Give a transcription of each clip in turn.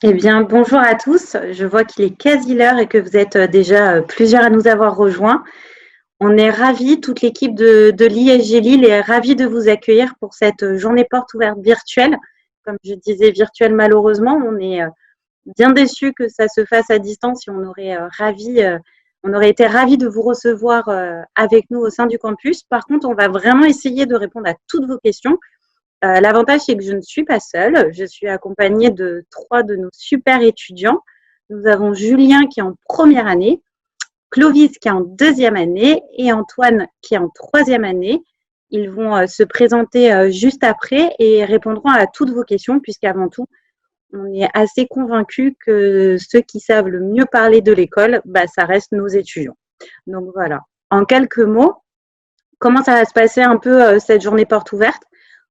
Eh bien, bonjour à tous. Je vois qu'il est quasi l'heure et que vous êtes déjà plusieurs à nous avoir rejoints. On est ravis, toute l'équipe de l'ISG Lille est ravie de vous accueillir pour cette journée porte ouverte virtuelle. Comme je disais, virtuelle malheureusement, on est bien déçus que ça se fasse à distance et on aurait été ravis de vous recevoir avec nous au sein du campus. Par contre, on va vraiment essayer de répondre à toutes vos questions. L'avantage, c'est que je ne suis pas seule. Je suis accompagnée de trois de nos super étudiants. Nous avons Julien qui est en première année, Clovis qui est en deuxième année et Antoine qui est en troisième année. Ils vont se présenter juste après et répondront à toutes vos questions puisqu'avant tout, on est assez convaincus que ceux qui savent le mieux parler de l'école, ça reste nos étudiants. Donc voilà. En quelques mots, comment ça va se passer un peu cette journée porte ouverte?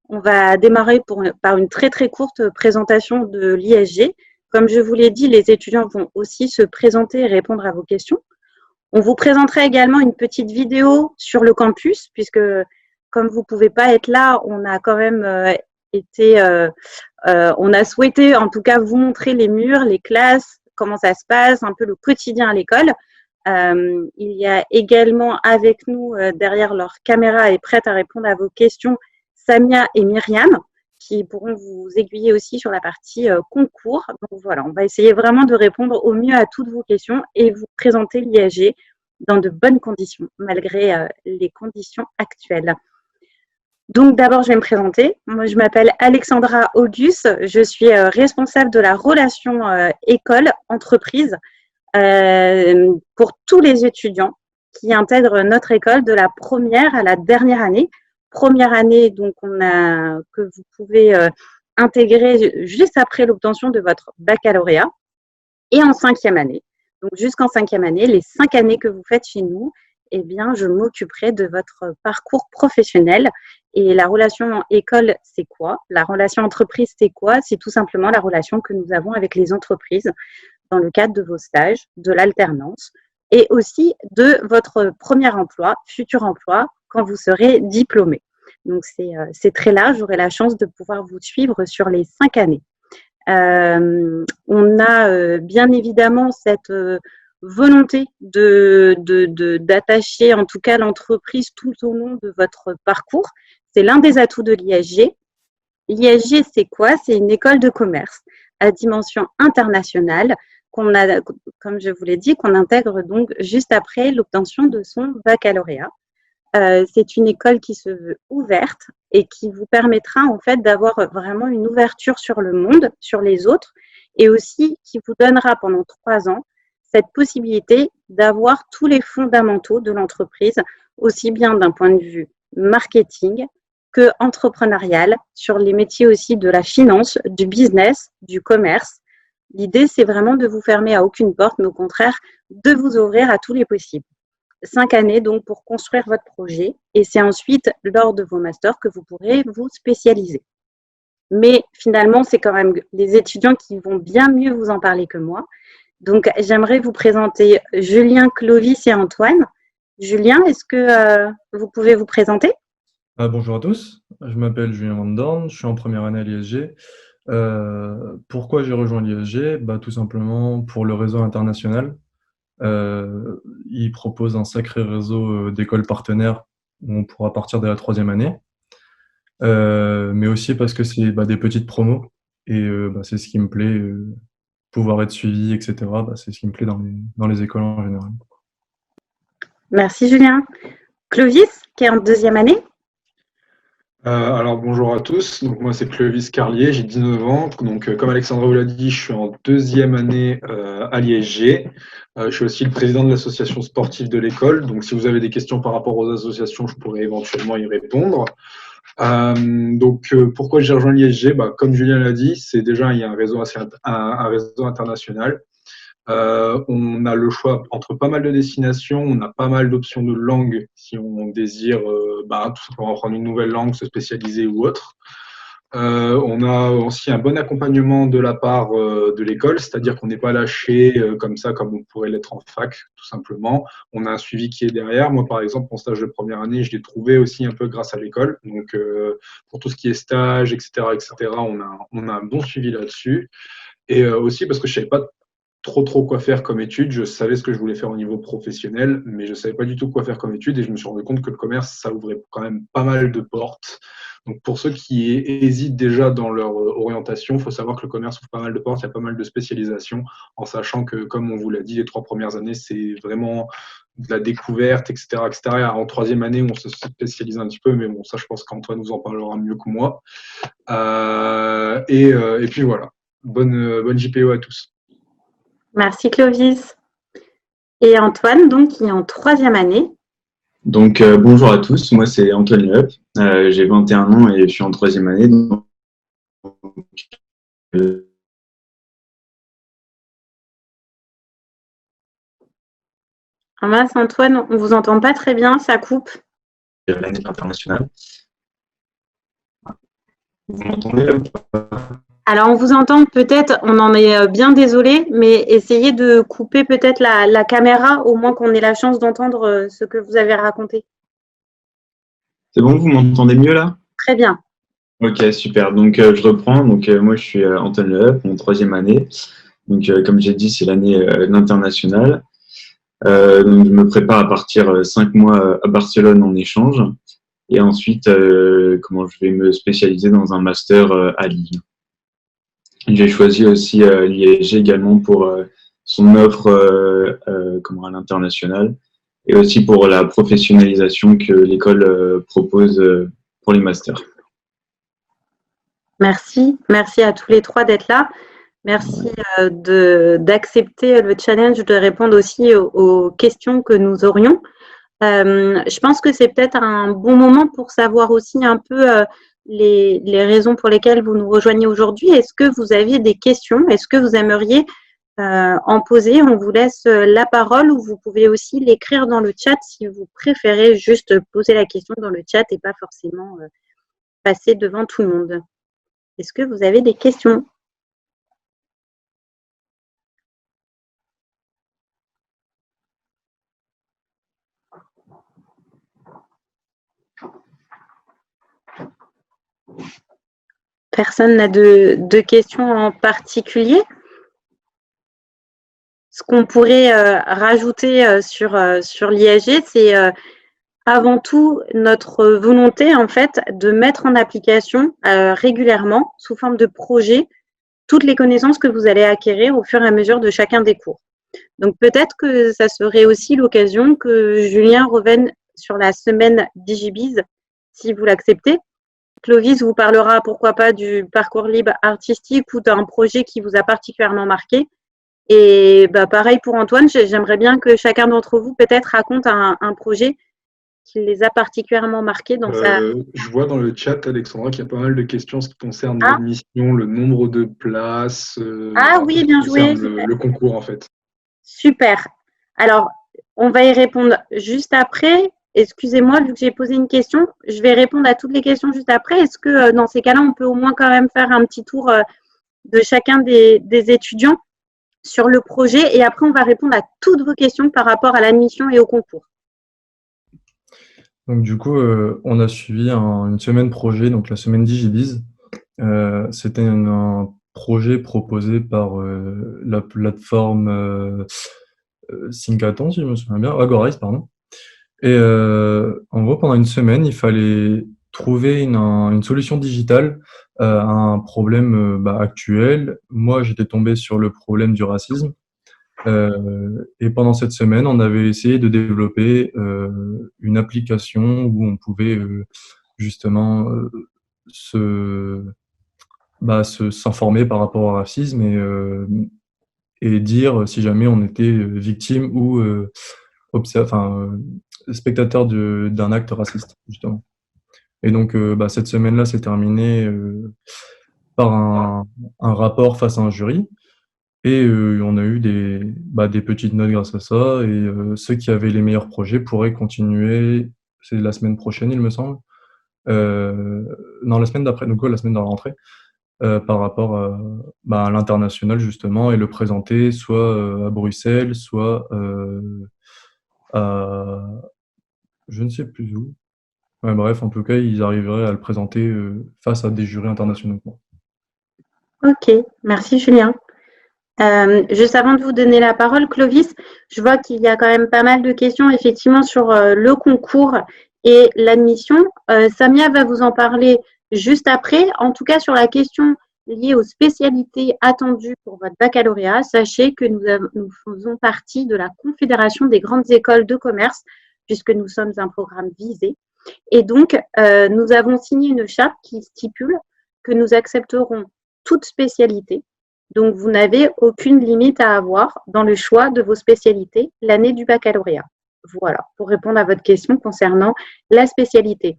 On va démarrer par une très très courte présentation de l'ISG. Comme je vous l'ai dit, les étudiants vont aussi se présenter et répondre à vos questions. On vous présentera également une petite vidéo sur le campus, puisque comme vous ne pouvez pas être là, on a quand même on a souhaité en tout cas vous montrer les murs, les classes, comment ça se passe, un peu le quotidien à l'école. Il y a également avec nous, derrière leur caméra et prête à répondre à vos questions, Samia et Myriam, qui pourront vous aiguiller aussi sur la partie concours. Donc voilà, on va essayer vraiment de répondre au mieux à toutes vos questions et vous présenter l'IAG dans de bonnes conditions, malgré les conditions actuelles. Donc d'abord, je vais me présenter. Moi, je m'appelle Alexandra Auguste. Je suis responsable de la relation école-entreprise pour tous les étudiants qui intègrent notre école de la première à la dernière année. Première année, donc, que vous pouvez intégrer juste après l'obtention de votre baccalauréat et en cinquième année. Donc, jusqu'en cinquième année, les 5 années que vous faites chez nous, eh bien, je m'occuperai de votre parcours professionnel. Et la relation école, c'est quoi? La relation entreprise, c'est quoi? C'est tout simplement la relation que nous avons avec les entreprises dans le cadre de vos stages, de l'alternance et aussi de votre premier emploi, futur emploi, quand vous serez diplômé. Donc, c'est très large. J'aurai la chance de pouvoir vous suivre sur les 5 années. On a bien évidemment cette volonté d'attacher en tout cas l'entreprise tout au long de votre parcours. C'est l'un des atouts de l'ISG. L'ISG, c'est quoi? C'est une école de commerce à dimension internationale qu'on a, comme je vous l'ai dit, qu'on intègre donc juste après l'obtention de son baccalauréat. C'est une école qui se veut ouverte et qui vous permettra en fait d'avoir vraiment une ouverture sur le monde, sur les autres, et aussi qui vous donnera pendant 3 ans cette possibilité d'avoir tous les fondamentaux de l'entreprise, aussi bien d'un point de vue marketing que entrepreneurial, sur les métiers aussi de la finance, du business, du commerce. L'idée, c'est vraiment de vous fermer à aucune porte, mais au contraire, de vous ouvrir à tous les possibles. 5 années donc pour construire votre projet et c'est ensuite lors de vos masters que vous pourrez vous spécialiser. Mais finalement, c'est quand même les étudiants qui vont bien mieux vous en parler que moi. Donc, j'aimerais vous présenter Julien, Clovis et Antoine. Julien, est-ce que vous pouvez vous présenter? Bonjour à tous, je m'appelle Julien Van Dorn, je suis en première année à l'ISG. Pourquoi j'ai rejoint l'ISG? Tout simplement pour le réseau international. Il propose un sacré réseau d'écoles partenaires où on pourra partir dès la troisième année. Mais aussi parce que c'est des petites promos et c'est ce qui me plaît, pouvoir être suivi, etc. C'est ce qui me plaît dans les écoles en général. Merci Julien. Clovis, qui est en deuxième année. Alors bonjour à tous, donc moi c'est Clovis Carlier, j'ai 19 ans, donc comme Alexandra vous l'a dit, je suis en deuxième année à l'ISG. Je suis aussi le président de l'association sportive de l'école, donc si vous avez des questions par rapport aux associations, je pourrais éventuellement y répondre. Pourquoi j'ai rejoint l'ISG? Comme Julien l'a dit, c'est déjà il y a un réseau international. On a le choix entre pas mal de destinations, on a pas mal d'options de langue si on désire tout simplement apprendre une nouvelle langue, se spécialiser ou autre. On a aussi un bon accompagnement de la part de l'école, c'est-à-dire qu'on n'est pas lâché comme ça, comme on pourrait l'être en fac, tout simplement. On a un suivi qui est derrière. Moi, par exemple, mon stage de première année, je l'ai trouvé aussi un peu grâce à l'école. Donc, pour tout ce qui est stage, etc., on a un bon suivi là-dessus. Et aussi parce que je savais pas trop quoi faire comme étude. Je savais ce que je voulais faire au niveau professionnel, mais je savais pas du tout quoi faire comme étude. Et je me suis rendu compte que le commerce, ça ouvrait quand même pas mal de portes. Donc pour ceux qui hésitent déjà dans leur orientation, il faut savoir que le commerce ouvre pas mal de portes. Il y a pas mal de spécialisations, en sachant que, comme on vous l'a dit, les 3 premières années, c'est vraiment de la découverte, etc., etc. En 3e année, on se spécialise un petit peu, mais bon, ça, je pense qu'Antoine vous en parlera mieux que moi. Et puis voilà. Bonne JPO à tous. Merci Clovis. Et Antoine, donc, qui est en 3e année. Donc, bonjour à tous, moi c'est Antoine Leup, j'ai 21 ans et je suis en 3e année. Donc, Ah mince, Antoine, on vous entend pas très bien, ça coupe. l'année internationale. Vous m'entendez là ou pas? Alors, on vous entend peut-être, on en est bien désolé, mais essayez de couper peut-être la caméra, au moins qu'on ait la chance d'entendre ce que vous avez raconté. C'est bon, vous m'entendez mieux là? Très bien. Ok, super. Donc, je reprends. Donc, moi je suis Antoine Leup, mon 3e année. Donc, comme j'ai dit, c'est l'année internationale. Donc, je me prépare à partir 5 mois à Barcelone en échange. Et ensuite, comment je vais me spécialiser dans un master à Lille. J'ai choisi aussi l'ISG également pour son offre comment, à l'international et aussi pour la professionnalisation que l'école propose pour les masters. Merci. Merci à tous les 3 d'être là. Merci d'accepter le challenge de répondre aussi aux questions que nous aurions. Je pense que c'est peut-être un bon moment pour savoir aussi un peu les raisons pour lesquelles vous nous rejoignez aujourd'hui. Est-ce que vous aviez des questions? Est-ce que vous aimeriez en poser? On vous laisse la parole ou vous pouvez aussi l'écrire dans le chat si vous préférez juste poser la question dans le chat et pas forcément passer devant tout le monde. Est-ce que vous avez des questions? Personne n'a de questions en particulier? Ce qu'on pourrait rajouter sur l'ISG, c'est avant tout notre volonté en fait de mettre en application régulièrement, sous forme de projet, toutes les connaissances que vous allez acquérir au fur et à mesure de chacun des cours. Donc peut-être que ça serait aussi l'occasion que Julien revienne sur la semaine DigiBiz, si vous l'acceptez. Clovis vous parlera pourquoi pas du parcours libre artistique ou d'un projet qui vous a particulièrement marqué. Et bah, pareil pour Antoine, j'aimerais bien que chacun d'entre vous peut-être raconte un projet qui les a particulièrement marqués dans sa… Je vois dans le chat, Alexandra, qu'il y a pas mal de questions en ce qui concerne Ah, l'admission, le nombre de places, ah en ce oui, qui bien joué, concerne le concours en fait. super. Alors, on va y répondre juste après. Excusez-moi, vu que j'ai posé une question, je vais répondre à toutes les questions juste après. Est-ce que dans ces cas-là, on peut au moins quand même faire un petit tour de chacun des étudiants sur le projet et après, on va répondre à toutes vos questions par rapport à l'admission et au concours. Donc du coup, on a suivi une semaine projet, donc la semaine DigiBiz. C'était un projet proposé par la plateforme Thinkaton, si je me souviens bien, Agorize, pardon. Et en gros, pendant une semaine, il fallait trouver une solution digitale à un problème actuel. Moi, j'étais tombé sur le problème du racisme. Et pendant cette semaine, on avait essayé de développer une application où on pouvait justement s'informer par rapport au racisme et dire si jamais on était victime ou spectateur d'un acte raciste, justement. Et donc, cette semaine-là s'est terminée par un rapport face à un jury. Et on a eu des petites notes grâce à ça. Et ceux qui avaient les meilleurs projets pourraient continuer. C'est la semaine prochaine, il me semble. Non, la semaine d'après, donc la semaine de la rentrée, par rapport à l'international, justement, et le présenter soit à Bruxelles, soit à je ne sais plus où. Ouais, bref, en tout cas, ils arriveraient à le présenter face à des jurys internationaux. Ok, merci Julien. Juste avant de vous donner la parole, Clovis, je vois qu'il y a quand même pas mal de questions effectivement sur le concours et l'admission. Samia va vous en parler juste après. En tout cas, sur la question liée aux spécialités attendues pour votre baccalauréat, sachez que nous faisons partie de la Confédération des grandes écoles de commerce, puisque nous sommes un programme visé. Et donc, nous avons signé une charte qui stipule que nous accepterons toute spécialité. Donc, vous n'avez aucune limite à avoir dans le choix de vos spécialités l'année du baccalauréat. Voilà, pour répondre à votre question concernant la spécialité.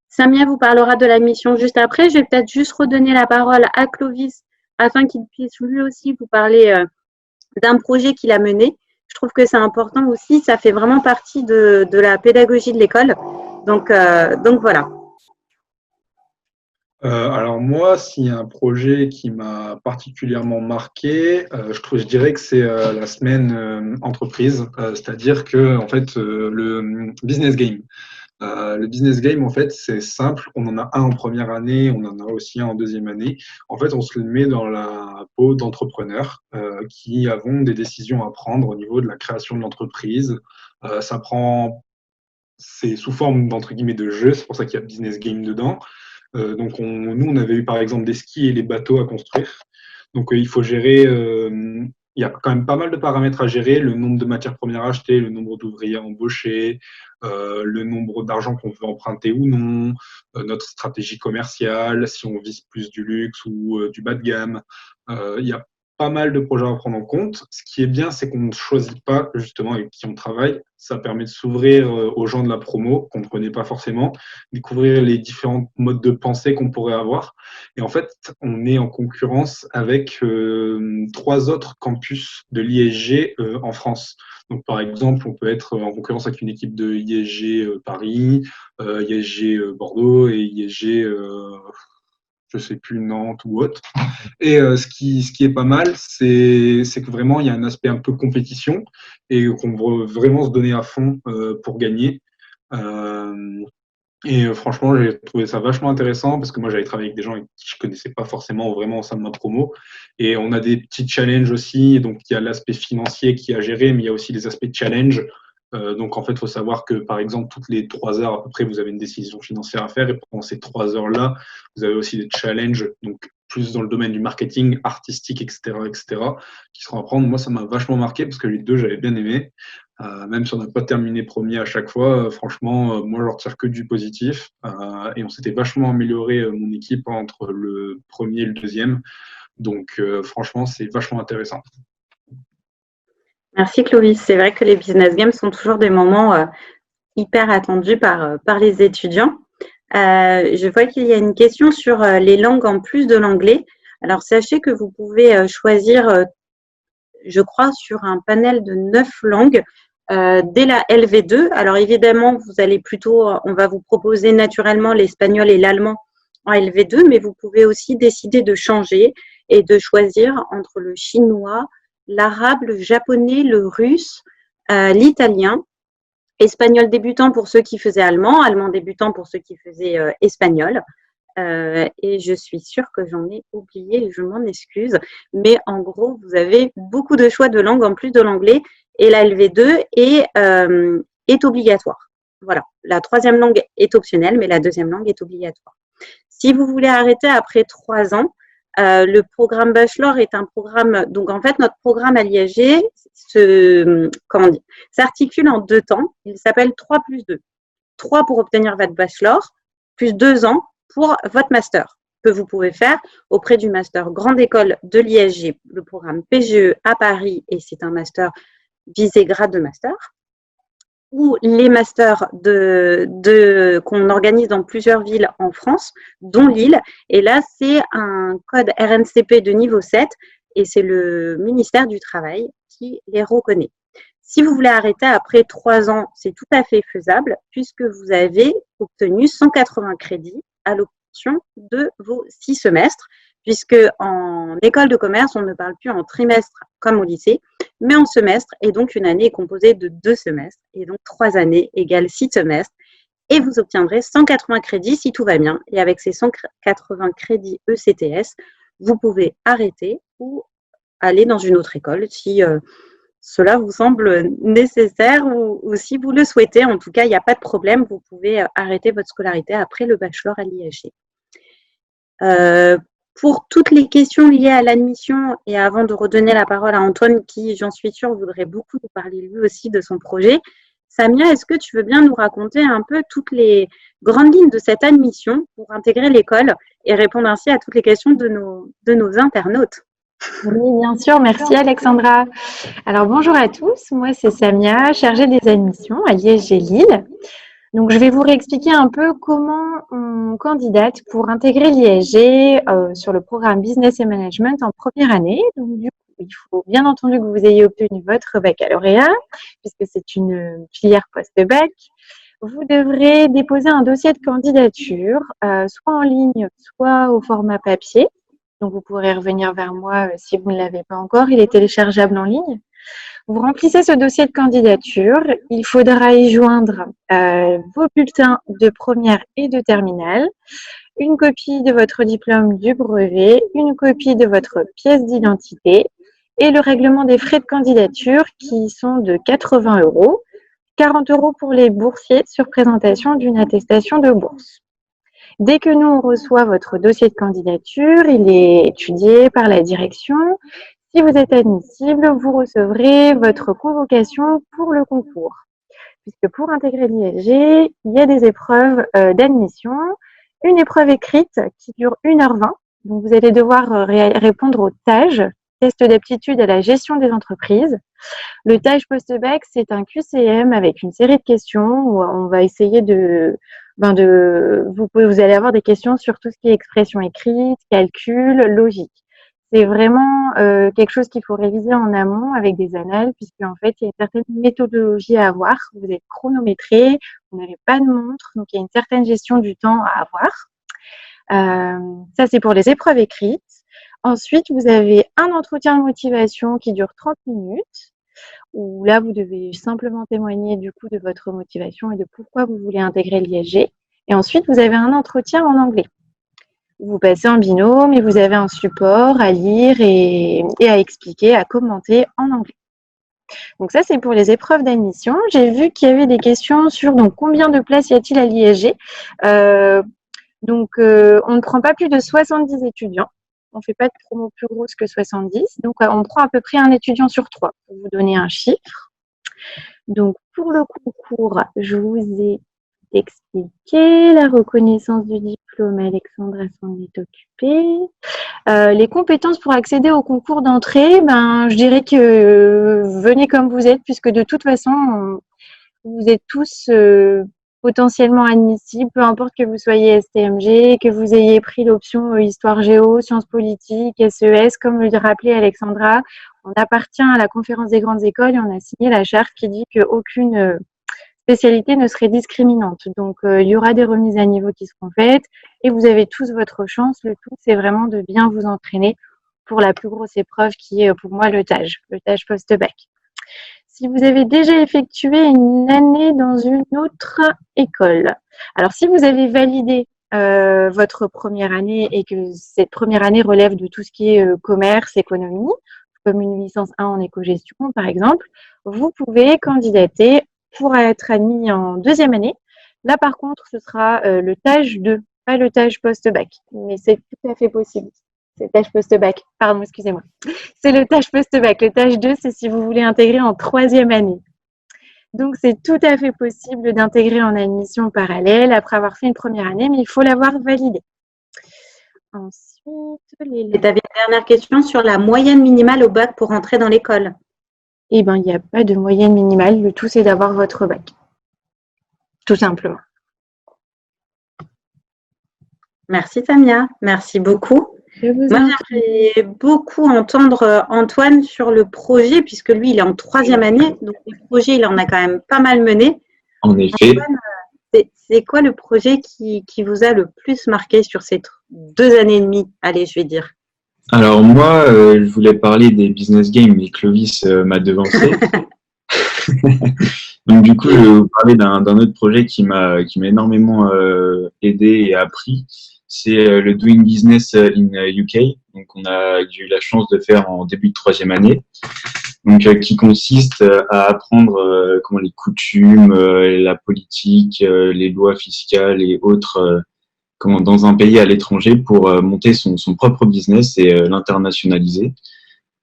Samia vous parlera de la mission juste après. Je vais peut-être juste redonner la parole à Clovis afin qu'il puisse lui aussi vous parler d'un projet qu'il a mené. Je trouve que c'est important aussi, ça fait vraiment partie de la pédagogie de l'école. Donc voilà. Alors moi, s'il y a un projet qui m'a particulièrement marqué, je dirais que c'est la semaine entreprise, c'est-à-dire que en fait le business game. Le business game, en fait, c'est simple. On en a un en première année, on en a aussi un en deuxième année. En fait, on se le met dans la peau d'entrepreneurs qui avons des décisions à prendre au niveau de la création de l'entreprise. C'est sous forme d'entre guillemets de jeu. C'est pour ça qu'il y a business game dedans. Donc, nous, on avait eu par exemple des skis et les bateaux à construire. Donc, il faut gérer. Il y a quand même pas mal de paramètres à gérer, le nombre de matières premières achetées, le nombre d'ouvriers embauchés, le nombre d'argent qu'on veut emprunter ou non, notre stratégie commerciale, si on vise plus du luxe ou du bas de gamme. Il y a pas mal de projets à prendre en compte. Ce qui est bien, c'est qu'on ne choisit pas justement avec qui on travaille. Ça permet de s'ouvrir aux gens de la promo qu'on ne connaît pas forcément, découvrir les différents modes de pensée qu'on pourrait avoir. Et en fait, on est en concurrence avec 3 autres campus de l'ISG en France. Donc, par exemple, on peut être en concurrence avec une équipe de ISG Paris, ISG Bordeaux et ISG, je sais plus, Nantes ou autre. Et ce qui est pas mal, c'est que vraiment, il y a un aspect un peu compétition et qu'on veut vraiment se donner à fond pour gagner. Franchement, j'ai trouvé ça vachement intéressant parce que moi, j'avais travaillé avec des gens qui je connaissais pas forcément vraiment au sein de ma promo. Et on a des petits challenges aussi. Donc, il y a l'aspect financier qui est à gérer, mais il y a aussi les aspects challenge. Donc, en fait, il faut savoir que, par exemple, toutes les 3 heures à peu près, vous avez une décision financière à faire. Et pendant ces 3 heures-là, vous avez aussi des challenges, donc plus dans le domaine du marketing, artistique, etc., qui seront à prendre. Moi, ça m'a vachement marqué parce que les deux, j'avais bien aimé. Même si on n'a pas terminé premier à chaque fois, franchement, moi, je ne retire que du positif. Et on s'était vachement amélioré, mon équipe, entre le premier et le deuxième. Donc, franchement, c'est vachement intéressant. Merci Clovis. C'est vrai que les business games sont toujours des moments hyper attendus par les étudiants. Je vois qu'il y a une question sur les langues en plus de l'anglais. Alors, sachez que vous pouvez choisir, je crois, sur un panel de 9 langues dès la LV2. Alors, évidemment, on va vous proposer naturellement l'espagnol et l'allemand en LV2, mais vous pouvez aussi décider de changer et de choisir entre le chinois, l'arabe, le japonais, le russe, l'italien, espagnol débutant pour ceux qui faisaient allemand, allemand débutant pour ceux qui faisaient espagnol. Et je suis sûre que j'en ai oublié et je m'en excuse. Mais en gros, vous avez beaucoup de choix de langues en plus de l'anglais et la LV2 est obligatoire. Voilà, la 3e langue est optionnelle, mais la 2e langue est obligatoire. Si vous voulez arrêter après 3 ans, le programme Bachelor est un programme, donc en fait notre programme à l'ISG s'articule en 2 temps. Il s'appelle 3+2. 3 pour obtenir votre Bachelor, plus 2 ans pour votre master, que vous pouvez faire auprès du master Grande École de l'ISG, le programme PGE à Paris, et c'est un master visé grade de master, ou les masters qu'on organise dans plusieurs villes en France, dont Lille. Et là, c'est un code RNCP de niveau 7 et c'est le ministère du Travail qui les reconnaît. Si vous voulez arrêter après 3 ans, c'est tout à fait faisable puisque vous avez obtenu 180 crédits à l'obtention de vos 6 semestres, puisque en école de commerce, on ne parle plus en trimestre comme au lycée, mais en semestre, et donc une année est composée de 2 semestres, et donc 3 années égale 6 semestres, et vous obtiendrez 180 crédits si tout va bien. Et avec ces 180 crédits ECTS, vous pouvez arrêter ou aller dans une autre école si cela vous semble nécessaire ou si vous le souhaitez. En tout cas, il n'y a pas de problème. Vous pouvez arrêter votre scolarité après le bachelor à l'IHG. Pour toutes les questions liées à l'admission et avant de redonner la parole à Antoine qui, j'en suis sûre, voudrait beaucoup nous parler lui aussi de son projet, Samia, est-ce que tu veux bien nous raconter un peu toutes les grandes lignes de cette admission pour intégrer l'école et répondre ainsi à toutes les questions de nos internautes? Oui, bien sûr. Merci Alexandra. Alors bonjour à tous. Moi, c'est Samia, chargée des admissions à l'IHG Lille. Donc, je vais vous réexpliquer un peu comment on candidate pour intégrer l'IHG sur le programme Business et Management en première année. Donc, du coup, il faut bien entendu que vous ayez obtenu votre baccalauréat, puisque c'est une filière post-bac. Vous devrez déposer un dossier de candidature, soit en ligne, soit au format papier. Donc, vous pourrez revenir vers moi si vous ne l'avez pas encore. Il est téléchargeable en ligne. Vous remplissez ce dossier de candidature. Il faudra y joindre vos bulletins de première et de terminale, une copie de votre diplôme du brevet, une copie de votre pièce d'identité et le règlement des frais de candidature qui sont de 80 €, 40 € pour les boursiers sur présentation d'une attestation de bourse. Dès que nous, on reçoit votre dossier de candidature, il est étudié par la direction. Si vous êtes admissible, vous recevrez votre convocation pour le concours. Puisque pour intégrer l'IHG, il y a des épreuves d'admission. Une épreuve écrite qui dure 1h20. Donc, vous allez devoir répondre au TAGE, test d'aptitude à la gestion des entreprises. Le TAGE post-bac, c'est un QCM avec une série de questions où on va essayer vous allez avoir des questions sur tout ce qui est expression écrite, calcul, logique. C'est vraiment quelque chose qu'il faut réviser en amont avec des annales, puisqu'en fait, il y a une certaine méthodologie à avoir. Vous êtes chronométré, vous n'avez pas de montre, donc il y a une certaine gestion du temps à avoir. Ça, c'est pour les épreuves écrites. Ensuite, vous avez un entretien de motivation qui dure 30 minutes, où là, vous devez simplement témoigner du coup de votre motivation et de pourquoi vous voulez intégrer l'IHG. Et ensuite, vous avez un entretien en anglais. Vous passez en binôme et vous avez un support à lire et à expliquer, à commenter en anglais. Donc ça, c'est pour les épreuves d'admission. J'ai vu qu'il y avait des questions sur combien de places y a-t-il à l'IHG. On ne prend pas plus de 70 étudiants. On ne fait pas de promo plus grosse que 70. Donc, on prend à peu près un étudiant sur 3 pour vous donner un chiffre. Donc, pour le concours, je vous ai expliqué la reconnaissance du diplôme. Alexandra s'en est occupée. Les compétences pour accéder au concours d'entrée, je dirais que venez comme vous êtes, puisque de toute façon, vous êtes tous potentiellement admissibles, peu importe que vous soyez STMG, que vous ayez pris l'option Histoire Géo, Sciences Politiques, SES, comme le rappelait Alexandra. On appartient à la conférence des grandes écoles et on a signé la charte qui dit qu'aucune spécialité ne serait discriminante. Donc, il y aura des remises à niveau qui seront faites et vous avez tous votre chance. Le tout, c'est vraiment de bien vous entraîner pour la plus grosse épreuve qui est pour moi le TAGE post-bac. Si vous avez déjà effectué une année dans une autre école, alors si vous avez validé votre première année et que cette première année relève de tout ce qui est commerce, économie, comme une licence 1 en éco-gestion par exemple, vous pouvez candidater pour être admis en deuxième année. Là par contre, ce sera le TAGE 2, pas le TAGE post-bac, mais c'est tout à fait possible. C'est TAGE post-bac, pardon, excusez-moi. C'est le TAGE post-bac. Le TAGE 2, c'est si vous voulez intégrer en troisième année. Donc, c'est tout à fait possible d'intégrer en admission parallèle après avoir fait une première année, mais il faut l'avoir validé. Ensuite, Et tu avais une dernière question sur la moyenne minimale au bac pour entrer dans l'école. Eh bien, il n'y a pas de moyenne minimale. Le tout, c'est d'avoir votre bac. Tout simplement. Merci Samia, merci beaucoup. Moi, j'aimerais beaucoup entendre Antoine sur le projet, puisque lui, il est en troisième année, donc le projet, il en a quand même pas mal mené. En effet. Antoine, c'est quoi le projet qui vous a le plus marqué sur ces 2 années et demie? Allez, je vais dire. Alors moi, je voulais parler des business games, mais Clovis m'a devancé. Donc du coup, je vais vous parler d'un autre projet qui m'a énormément aidé et appris. c'est le Doing Business in UK. Donc, on a eu la chance de faire en début de troisième année. Donc, qui consiste à apprendre comment les coutumes, la politique, les lois fiscales et autres comment dans un pays à l'étranger pour monter son propre business et l'internationaliser.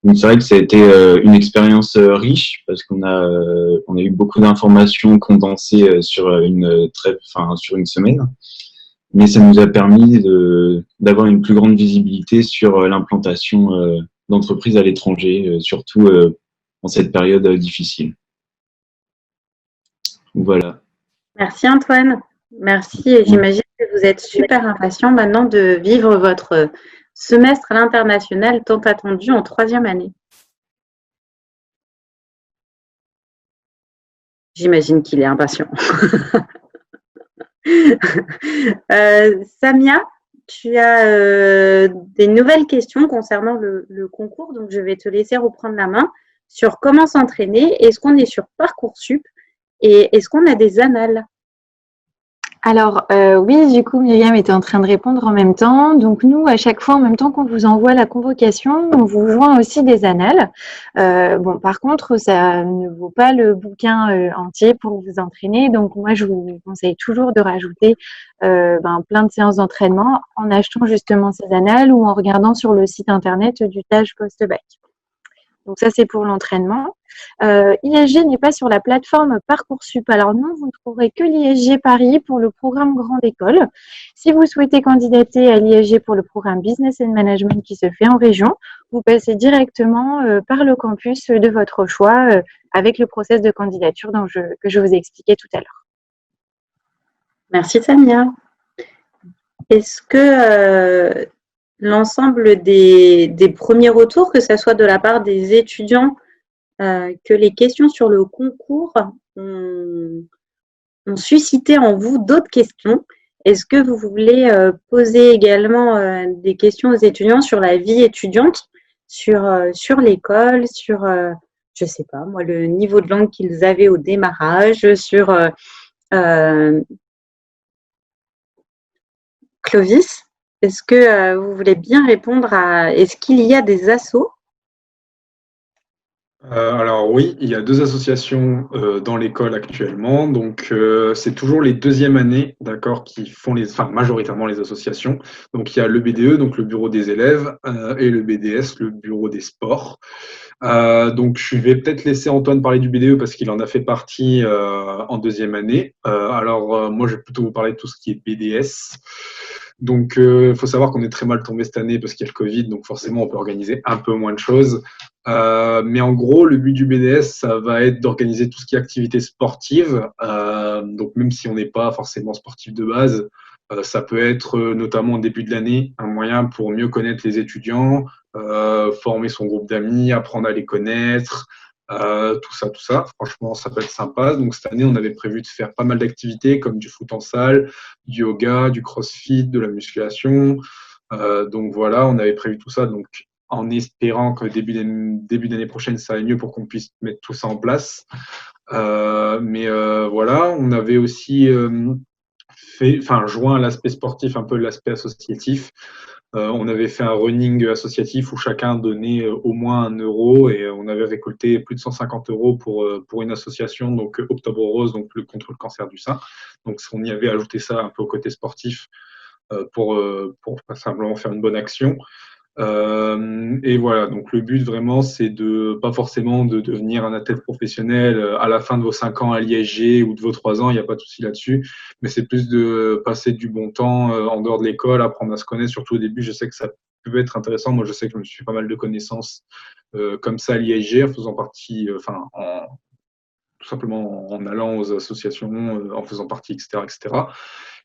Donc c'est vrai que ça a été une expérience riche parce on a eu beaucoup d'informations condensées sur sur une semaine, mais ça nous a permis d'avoir une plus grande visibilité sur l'implantation d'entreprises à l'étranger, surtout en cette période difficile. Voilà. Merci Antoine. Merci. Et j'imagine que vous êtes super impatient maintenant de vivre votre semestre à l'international tant attendu en troisième année. J'imagine qu'il est impatient. Samia, tu as des nouvelles questions concernant le concours, donc je vais te laisser reprendre la main sur comment s'entraîner. Est-ce qu'on est sur Parcoursup et est-ce qu'on a des annales? Alors, oui, du coup, Myriam était en train de répondre en même temps. Donc, nous, à chaque fois, en même temps qu'on vous envoie la convocation, on vous joint aussi des annales. Bon, par contre, ça ne vaut pas le bouquin entier pour vous entraîner. Donc, moi, je vous conseille toujours de rajouter plein de séances d'entraînement en achetant justement ces annales ou en regardant sur le site internet du TAJ post-bac. Donc ça, c'est pour l'entraînement. ISG n'est pas sur la plateforme Parcoursup. Alors non, vous ne trouverez que l'ISG Paris pour le programme Grande École. Si vous souhaitez candidater à l'ISG pour le programme Business and Management qui se fait en région, vous passez directement par le campus de votre choix avec le process de candidature que je vous ai expliqué tout à l'heure. Merci Samia. Est-ce que l'ensemble des premiers retours, que ce soit de la part des étudiants, que les questions sur le concours ont suscité en vous d'autres questions? Est-ce que vous voulez poser également des questions aux étudiants sur la vie étudiante, sur l'école, sur, je ne sais pas, moi, le niveau de langue qu'ils avaient au démarrage, sur Clovis? Est-ce que vous voulez bien répondre à… Est-ce qu'il y a des assos? Alors oui, il y a 2 associations dans l'école actuellement. Donc c'est toujours les deuxièmes années, d'accord, qui font majoritairement les associations. Donc il y a le BDE, donc le bureau des élèves, et le BDS, le bureau des sports. Donc je vais peut-être laisser Antoine parler du BDE parce qu'il en a fait partie en deuxième année. Moi je vais plutôt vous parler de tout ce qui est BDS. Donc, il faut savoir qu'on est très mal tombé cette année parce qu'il y a le Covid, donc forcément, on peut organiser un peu moins de choses. Mais en gros, le but du BDS, ça va être d'organiser tout ce qui est activité sportive. Donc, même si on n'est pas forcément sportif de base, ça peut être notamment au début de l'année un moyen pour mieux connaître les étudiants, former son groupe d'amis, apprendre à les connaître. Tout ça, franchement, ça peut être sympa. Donc, cette année, on avait prévu de faire pas mal d'activités comme du foot en salle, du yoga, du crossfit, de la musculation. Donc, voilà, on avait prévu tout ça. Donc, en espérant que début d'année prochaine, ça aille mieux pour qu'on puisse mettre tout ça en place. Voilà, on avait aussi joint à l'aspect sportif, un peu l'aspect associatif. On avait fait un running associatif où chacun donnait au moins 1 euro et on avait récolté plus de 150 € pour une association, donc Octobre Rose, donc contre le cancer du sein. Donc on y avait ajouté ça un peu au côté sportif pour simplement faire une bonne action. Et voilà, donc le but vraiment, c'est pas forcément de devenir un athlète professionnel à la fin de vos 5 ans à l'ISG ou de vos 3 ans, il n'y a pas de souci là-dessus, mais c'est plus de passer du bon temps en dehors de l'école, apprendre à se connaître, surtout au début, je sais que ça peut être intéressant. Moi, je sais que je me suis fait pas mal de connaissances comme ça à l'ISG, en faisant partie, tout simplement en allant aux associations, en faisant partie, etc., etc.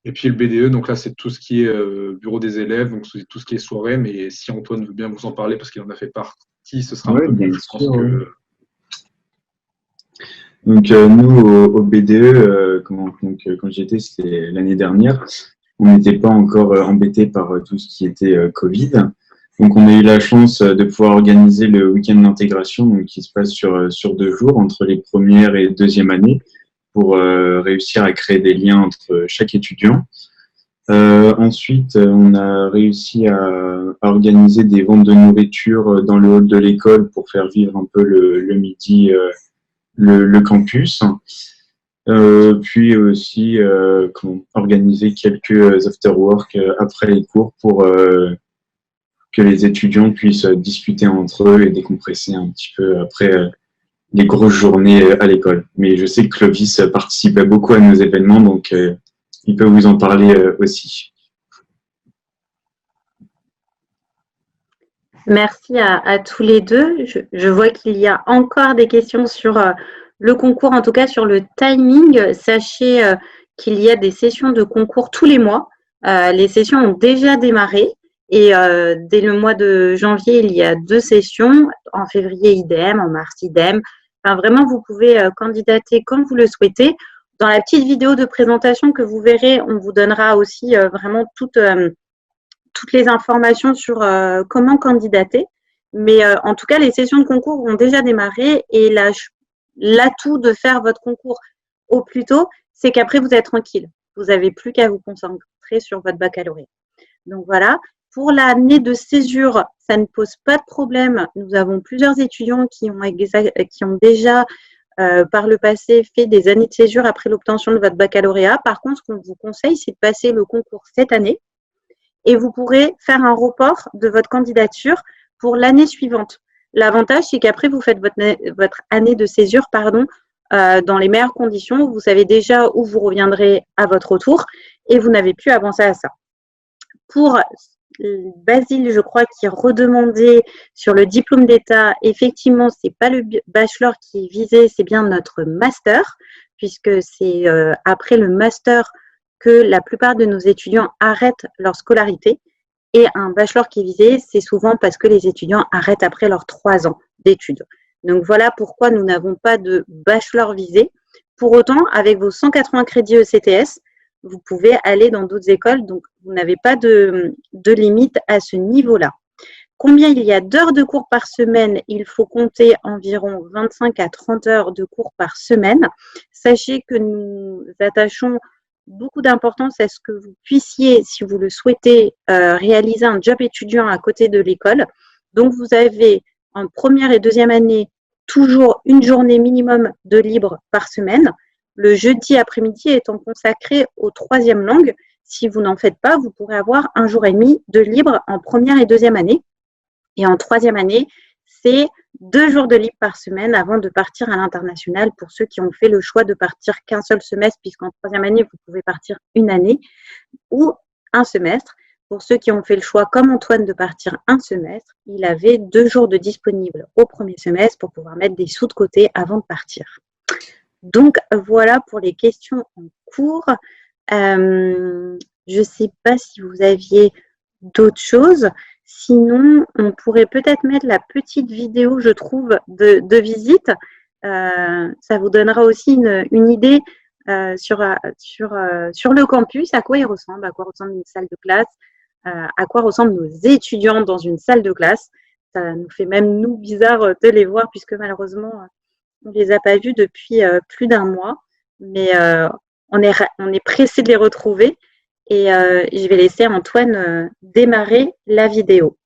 Et puis le BDE, donc là, c'est tout ce qui est bureau des élèves, donc c'est tout ce qui est soirée. Mais si Antoine veut bien vous en parler parce qu'il en a fait partie, ce sera un peu mieux. Je pense que… Donc nous, au BDE, quand j'y étais, c'était l'année dernière, on n'était pas encore embêté par tout ce qui était Covid. Donc on a eu la chance de pouvoir organiser le week-end d'intégration, donc qui se passe sur 2 jours entre les premières et deuxième années, pour réussir à créer des liens entre chaque étudiant. Ensuite, on a réussi à organiser des ventes de nourriture dans le hall de l'école pour faire vivre un peu le midi le campus. Puis aussi organiser quelques after-work après les cours pour que les étudiants puissent discuter entre eux et décompresser un petit peu après les grosses journées à l'école. Mais je sais que Clovis participait beaucoup à nos événements, donc il peut vous en parler aussi. Merci à tous les deux. Je vois qu'il y a encore des questions sur le concours, en tout cas sur le timing. Sachez qu'il y a des sessions de concours tous les mois. Les sessions ont déjà démarré et dès le mois de janvier, il y a 2 sessions. En février, idem, en mars, idem. Enfin, vraiment, vous pouvez candidater comme vous le souhaitez. Dans la petite vidéo de présentation que vous verrez, on vous donnera aussi vraiment toutes les informations sur comment candidater. Mais en tout cas, les sessions de concours ont déjà démarré et l'atout de faire votre concours au plus tôt, c'est qu'après, vous êtes tranquille. Vous n'avez plus qu'à vous concentrer sur votre baccalauréat. Donc voilà. Pour l'année de césure, ça ne pose pas de problème. Nous avons plusieurs étudiants qui ont déjà, par le passé, fait des années de césure après l'obtention de votre baccalauréat. Par contre, ce qu'on vous conseille, c'est de passer le concours cette année et vous pourrez faire un report de votre candidature pour l'année suivante. L'avantage, c'est qu'après, vous faites votre année de césure dans les meilleures conditions. Vous savez déjà où vous reviendrez à votre retour et vous n'avez plus à penser à ça. Pour Basile, je crois, qui redemandait sur le diplôme d'État, effectivement, ce n'est pas le bachelor qui est visé, c'est bien notre master, puisque c'est après le master que la plupart de nos étudiants arrêtent leur scolarité. Et un bachelor qui est visé, c'est souvent parce que les étudiants arrêtent après leurs 3 ans d'études. Donc voilà pourquoi nous n'avons pas de bachelor visé. Pour autant, avec vos 180 crédits ECTS, vous pouvez aller dans d'autres écoles, donc vous n'avez pas de limite à ce niveau-là. Combien il y a d'heures de cours par semaine? Il faut compter environ 25 à 30 heures de cours par semaine. Sachez que nous attachons beaucoup d'importance à ce que vous puissiez, si vous le souhaitez, réaliser un job étudiant à côté de l'école. Donc, vous avez en première et deuxième année toujours une journée minimum de libre par semaine. Le jeudi après-midi étant consacré aux 3e langues. Si vous n'en faites pas, vous pourrez avoir 1 jour et demi de libre en première et deuxième année. Et en 3e année, c'est 2 jours de libre par semaine avant de partir à l'international pour ceux qui ont fait le choix de partir qu'un seul semestre, puisqu'en 3e année, vous pouvez partir 1 année ou un semestre. Pour ceux qui ont fait le choix, comme Antoine, de partir 1 semestre, il avait 2 jours de disponible au premier semestre pour pouvoir mettre des sous de côté avant de partir. Donc, voilà pour les questions en cours. Je ne sais pas si vous aviez d'autres choses. Sinon, on pourrait peut-être mettre la petite vidéo, je trouve, de visite. Ça vous donnera aussi une idée sur le campus, à quoi ressemble une salle de classe, à quoi ressemblent nos étudiants dans une salle de classe. Ça nous fait même, nous, bizarre de les voir, puisque malheureusement, on ne les a pas vus depuis plus d'1 mois. Mais on est pressé de les retrouver. Et je vais laisser Antoine démarrer la vidéo.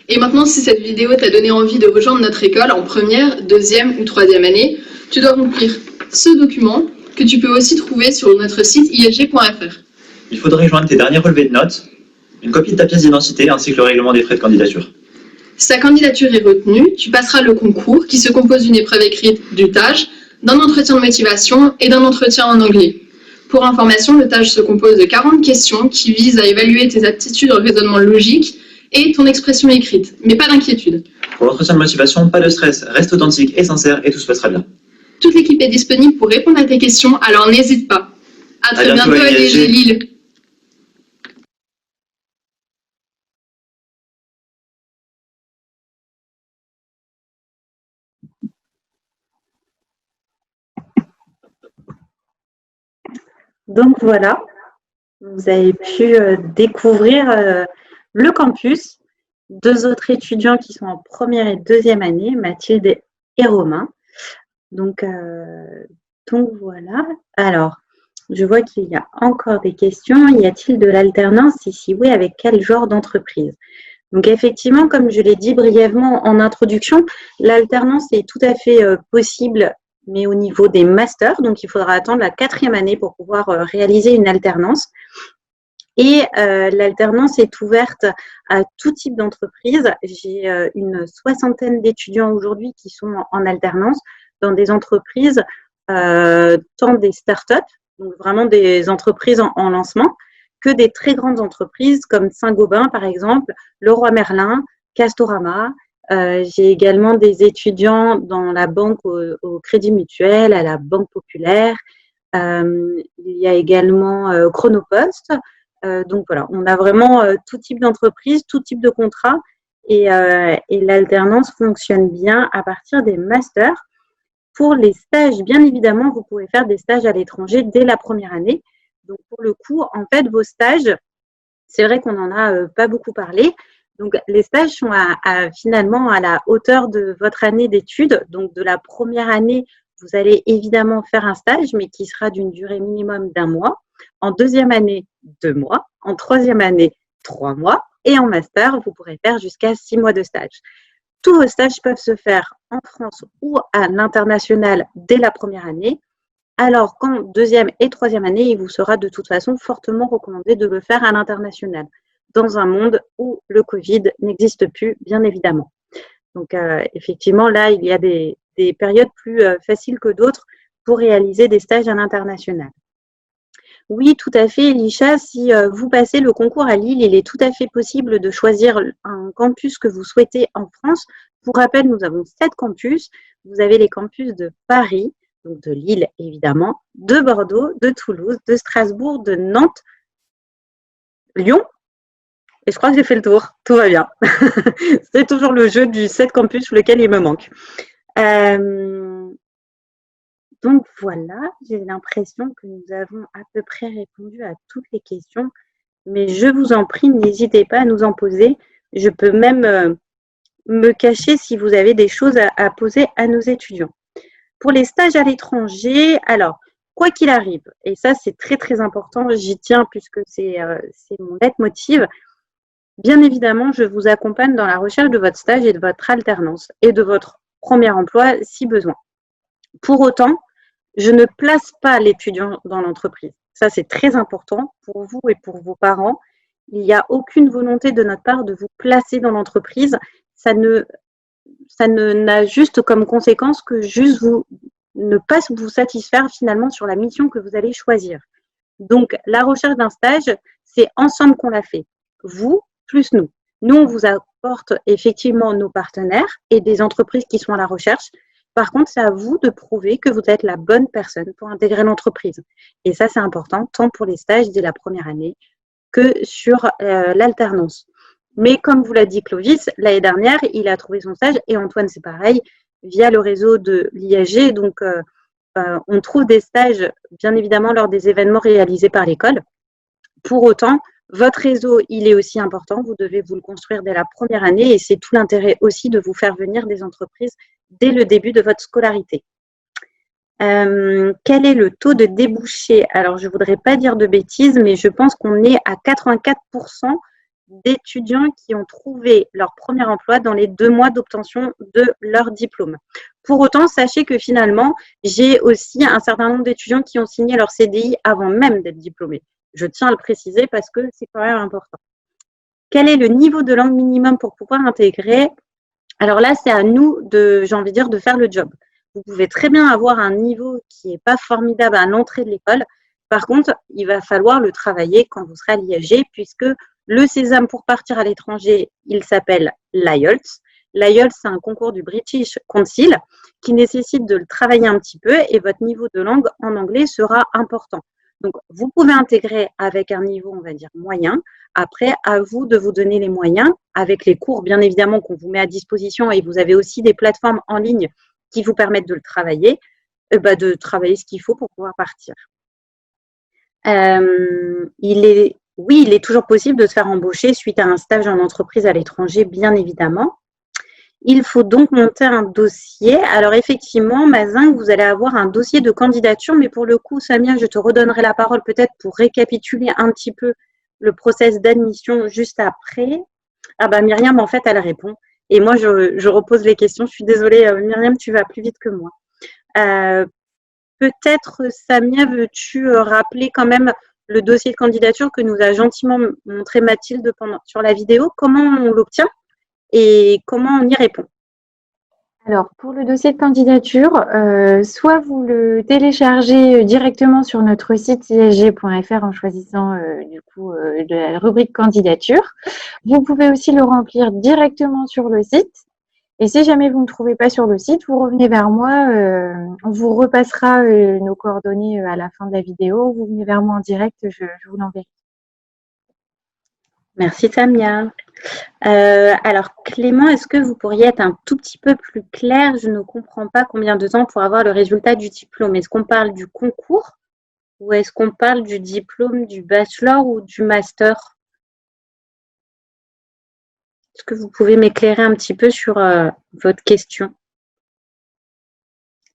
Et maintenant, si cette vidéo t'a donné envie de rejoindre notre école en première, deuxième ou troisième année, tu dois remplir ce document que tu peux aussi trouver sur notre site ieg.fr. Il faudrait joindre tes derniers relevés de notes, une copie de ta pièce d'identité ainsi que le règlement des frais de candidature. Si ta candidature est retenue, tu passeras le concours qui se compose d'une épreuve écrite du TAJ, d'un entretien de motivation et d'un entretien en anglais. Pour information, le TAJ se compose de 40 questions qui visent à évaluer tes aptitudes en raisonnement logique et ton expression écrite, mais pas d'inquiétude. Pour l'entretien de motivation, pas de stress, reste authentique et sincère et tout se passera bien. Toute l'équipe est disponible pour répondre à tes questions, alors n'hésite pas. À très bientôt à IEG Lille. Donc voilà, vous avez pu découvrir le campus. Deux autres étudiants qui sont en première et deuxième année, Mathilde et Romain. Donc voilà. Alors, je vois qu'il y a encore des questions. Y a-t-il de l'alternance? Si oui, avec quel genre d'entreprise? Donc effectivement, comme je l'ai dit brièvement en introduction, l'alternance est tout à fait possible, mais au niveau des masters. Donc il faudra attendre la 4e année pour pouvoir réaliser une alternance. Et l'alternance est ouverte à tout type d'entreprise. J'ai une 60aine d'étudiants aujourd'hui qui sont en alternance dans des entreprises, tant des startups, donc vraiment des entreprises en lancement, que des très grandes entreprises comme Saint-Gobain par exemple, Leroy Merlin, Castorama. J'ai également des étudiants dans la banque au Crédit Mutuel, à la Banque Populaire. Il y a également Chronopost. Donc voilà, on a vraiment tout type d'entreprise, tout type de contrat et l'alternance fonctionne bien à partir des masters. Pour les stages, bien évidemment, vous pouvez faire des stages à l'étranger dès la première année. Donc pour le coup, en fait, vos stages, c'est vrai qu'on n'en a pas beaucoup parlé. Donc les stages sont finalement à la hauteur de votre année d'études. Donc de la première année, vous allez évidemment faire un stage, mais qui sera d'une durée minimum d'1 mois. En deuxième année, 2 mois. En troisième année, 3 mois. Et en master, vous pourrez faire jusqu'à 6 mois de stage. Tous vos stages peuvent se faire en France ou à l'international dès la première année. Alors qu'en deuxième et troisième année, il vous sera de toute façon fortement recommandé de le faire à l'international, dans un monde où le Covid n'existe plus, bien évidemment. Donc, effectivement, là, il y a des périodes plus faciles que d'autres pour réaliser des stages à l'international. Oui, tout à fait, Elisha. Si vous passez le concours à Lille, il est tout à fait possible de choisir un campus que vous souhaitez en France. Pour rappel, nous avons 7 campus. Vous avez les campus de Paris, donc de Lille évidemment, de Bordeaux, de Toulouse, de Strasbourg, de Nantes, Lyon. Et je crois que j'ai fait le tour. Tout va bien. C'est toujours le jeu du 7 campus lequel il me manque. Donc voilà, j'ai l'impression que nous avons à peu près répondu à toutes les questions. Mais je vous en prie, n'hésitez pas à nous en poser. Je peux même me cacher si vous avez des choses à poser à nos étudiants. Pour les stages à l'étranger, alors, quoi qu'il arrive, et ça c'est très très important, j'y tiens puisque c'est mon leitmotiv, bien évidemment, je vous accompagne dans la recherche de votre stage et de votre alternance et de votre premier emploi si besoin. Pour autant, je ne place pas l'étudiant dans l'entreprise. Ça, c'est très important pour vous et pour vos parents. Il n'y a aucune volonté de notre part de vous placer dans l'entreprise. Ça n'a juste comme conséquence que juste ne pas vous satisfaire finalement sur la mission que vous allez choisir. Donc, la recherche d'un stage, c'est ensemble qu'on l'a fait. Vous plus nous. Nous, on vous apporte effectivement nos partenaires et des entreprises qui sont à la recherche. Par contre, c'est à vous de prouver que vous êtes la bonne personne pour intégrer l'entreprise. Et ça, c'est important, tant pour les stages dès la première année que sur l'alternance. Mais comme vous l'a dit Clovis, l'année dernière, il a trouvé son stage et Antoine, c'est pareil, via le réseau de l'IAG. Donc, on trouve des stages, bien évidemment, lors des événements réalisés par l'école. Pour autant, votre réseau, il est aussi important. Vous devez vous le construire dès la première année et c'est tout l'intérêt aussi de vous faire venir des entreprises dès le début de votre scolarité. Quel est le taux de débouché? Alors, je ne voudrais pas dire de bêtises, mais je pense qu'on est à 84% d'étudiants qui ont trouvé leur premier emploi dans les 2 mois d'obtention de leur diplôme. Pour autant, sachez que finalement, j'ai aussi un certain nombre d'étudiants qui ont signé leur CDI avant même d'être diplômés. Je tiens à le préciser parce que c'est quand même important. Quel est le niveau de langue minimum pour pouvoir intégrer? Alors là, c'est à nous, j'ai envie de dire, de faire le job. Vous pouvez très bien avoir un niveau qui n'est pas formidable à l'entrée de l'école. Par contre, il va falloir le travailler quand vous serez à l'IAG, puisque le sésame pour partir à l'étranger, il s'appelle l'IELTS. L'IELTS, c'est un concours du British Council qui nécessite de le travailler un petit peu et votre niveau de langue en anglais sera important. Donc, vous pouvez intégrer avec un niveau, on va dire, moyen. Après, à vous de vous donner les moyens avec les cours, bien évidemment, qu'on vous met à disposition et vous avez aussi des plateformes en ligne qui vous permettent de le travailler, de travailler ce qu'il faut pour pouvoir partir. Il est toujours possible de se faire embaucher suite à un stage en entreprise à l'étranger, bien évidemment. Il faut donc monter un dossier. Alors effectivement, Mazin, vous allez avoir un dossier de candidature, mais pour le coup, Samia, je te redonnerai la parole peut-être pour récapituler un petit peu le process d'admission juste après. Ah bah Myriam, en fait, elle répond. Et moi, je repose les questions. Je suis désolée, Myriam, tu vas plus vite que moi. Peut-être, Samia, veux-tu rappeler quand même le dossier de candidature que nous a gentiment montré Mathilde sur la vidéo? Comment on l'obtient et comment on y répond? Alors, pour le dossier de candidature, soit vous le téléchargez directement sur notre site isg.fr en choisissant de la rubrique candidature. Vous pouvez aussi le remplir directement sur le site. Et si jamais vous ne trouvez pas sur le site, vous revenez vers moi. On vous repassera nos coordonnées à la fin de la vidéo. Vous venez vers moi en direct, je vous l'enverrai. Merci Samia. Alors Clément, est-ce que vous pourriez être un tout petit peu plus clair? Je ne comprends pas combien de temps pour avoir le résultat du diplôme. Est-ce qu'on parle du concours ou est-ce qu'on parle du diplôme du bachelor ou du master? Est-ce que vous pouvez m'éclairer un petit peu sur votre question?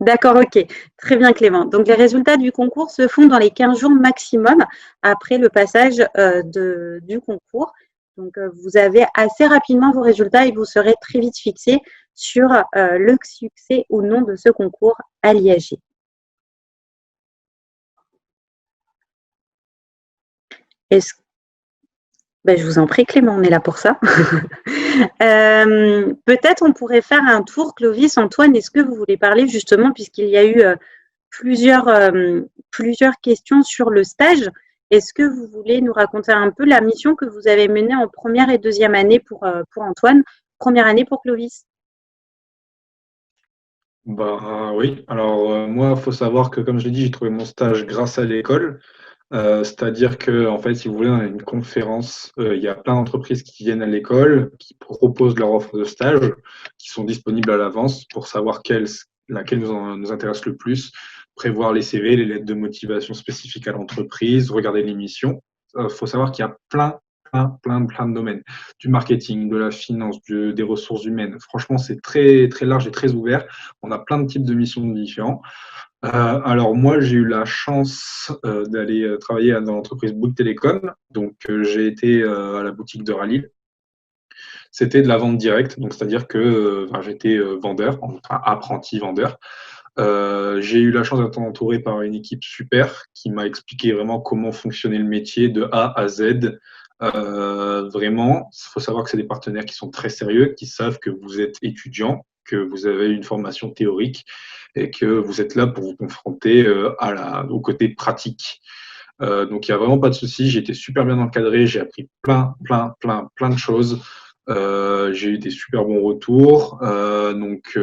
D'accord, ok. Très bien Clément. Donc les résultats du concours se font dans les 15 jours maximum après le passage du concours. Donc vous avez assez rapidement vos résultats et vous serez très vite fixé sur le succès ou non de ce concours à l'IAG. Je vous en prie Clément, on est là pour ça. Peut-être on pourrait faire un tour, Clovis, Antoine, est-ce que vous voulez parler justement, puisqu'il y a eu plusieurs questions sur le stage, est-ce que vous voulez nous raconter un peu la mission que vous avez menée en première et deuxième année pour Antoine, première année pour Clovis? Oui, alors moi, il faut savoir que, comme je l'ai dit, j'ai trouvé mon stage grâce à l'école. C'est-à-dire que, en fait, si vous voulez, on a une conférence, il y a plein d'entreprises qui viennent à l'école, qui proposent leur offre de stage, qui sont disponibles à l'avance pour savoir laquelle nous intéresse le plus, prévoir les CV, les lettres de motivation spécifiques à l'entreprise, regarder les missions. Il faut savoir qu'il y a plein de domaines, du marketing, de la finance, des ressources humaines. Franchement, c'est très, très large et très ouvert. On a plein de types de missions différents. Alors moi, j'ai eu la chance d'aller travailler dans l'entreprise Bouygues Télécom. Donc, j'ai été à la boutique de Rallye. C'était de la vente directe, donc c'est-à-dire que j'étais vendeur, apprenti vendeur. J'ai eu la chance d'être entouré par une équipe super qui m'a expliqué vraiment comment fonctionnait le métier de A à Z. Vraiment, il faut savoir que c'est des partenaires qui sont très sérieux, qui savent que vous êtes étudiant, que vous avez une formation théorique et que vous êtes là pour vous confronter au côté pratique. Donc, il n'y a vraiment pas de souci. J'ai été super bien encadré. J'ai appris plein de choses. J'ai eu des super bons retours.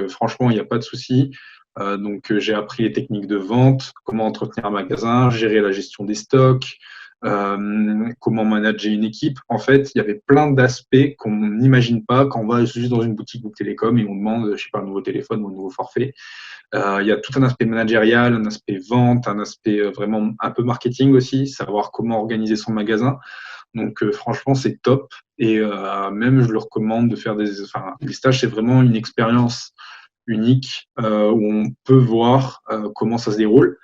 Franchement, il n'y a pas de souci. J'ai appris les techniques de vente, comment entretenir un magasin, gérer la gestion des stocks, comment manager une équipe. En fait, il y avait plein d'aspects qu'on n'imagine pas quand on va juste dans une boutique Bouygues Télécom et on demande, je sais pas, un nouveau téléphone ou un nouveau forfait. Il y a tout un aspect managérial, un aspect vente, un aspect vraiment un peu marketing aussi, savoir comment organiser son magasin. Donc franchement, c'est top. Et même, je le recommande de faire les stages, c'est vraiment une expérience unique où on peut voir comment ça se déroule.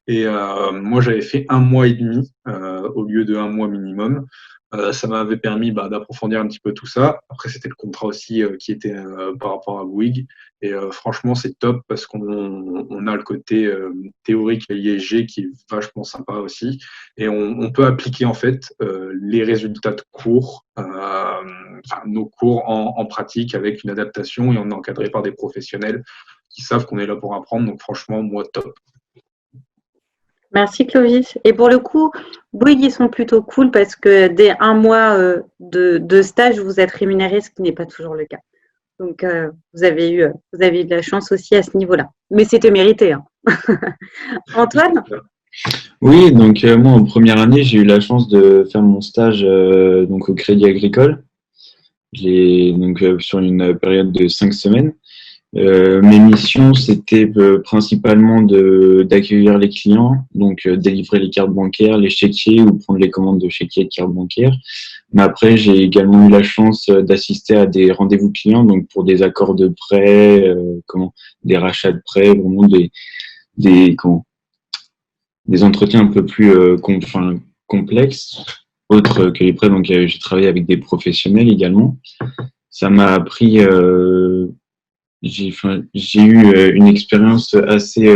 Et moi, j'avais fait 1 mois et demi au lieu de 1 mois minimum. Ça m'avait permis d'approfondir un petit peu tout ça. Après, c'était le contrat aussi qui était par rapport à Bouygues. Et franchement, c'est top parce qu'on a le côté théorique à l'ISG qui est vachement sympa aussi. Et on peut appliquer en fait les résultats de cours, nos cours en pratique avec une adaptation et on est encadré par des professionnels qui savent qu'on est là pour apprendre. Donc franchement, moi, top. Merci Clovis. Et pour le coup, Bouygues, ils sont plutôt cool parce que dès 1 mois de stage, vous êtes rémunéré, ce qui n'est pas toujours le cas. Donc, vous avez eu de la chance aussi à ce niveau-là. Mais c'était mérité. Hein. Antoine? Oui, donc moi en première année, j'ai eu la chance de faire mon stage donc au Crédit Agricole. Sur une période de 5 semaines. Mes missions, c'était principalement d'accueillir les clients, donc délivrer les cartes bancaires, les chéquiers ou prendre les commandes de chéquiers et de cartes bancaires. Mais après, j'ai également eu la chance d'assister à des rendez-vous clients, donc pour des accords de prêt, des rachats de prêts, vraiment des entretiens un peu plus complexes, autres que les prêts. Donc j'ai travaillé avec des professionnels également. Ça m'a appris j'ai eu une expérience assez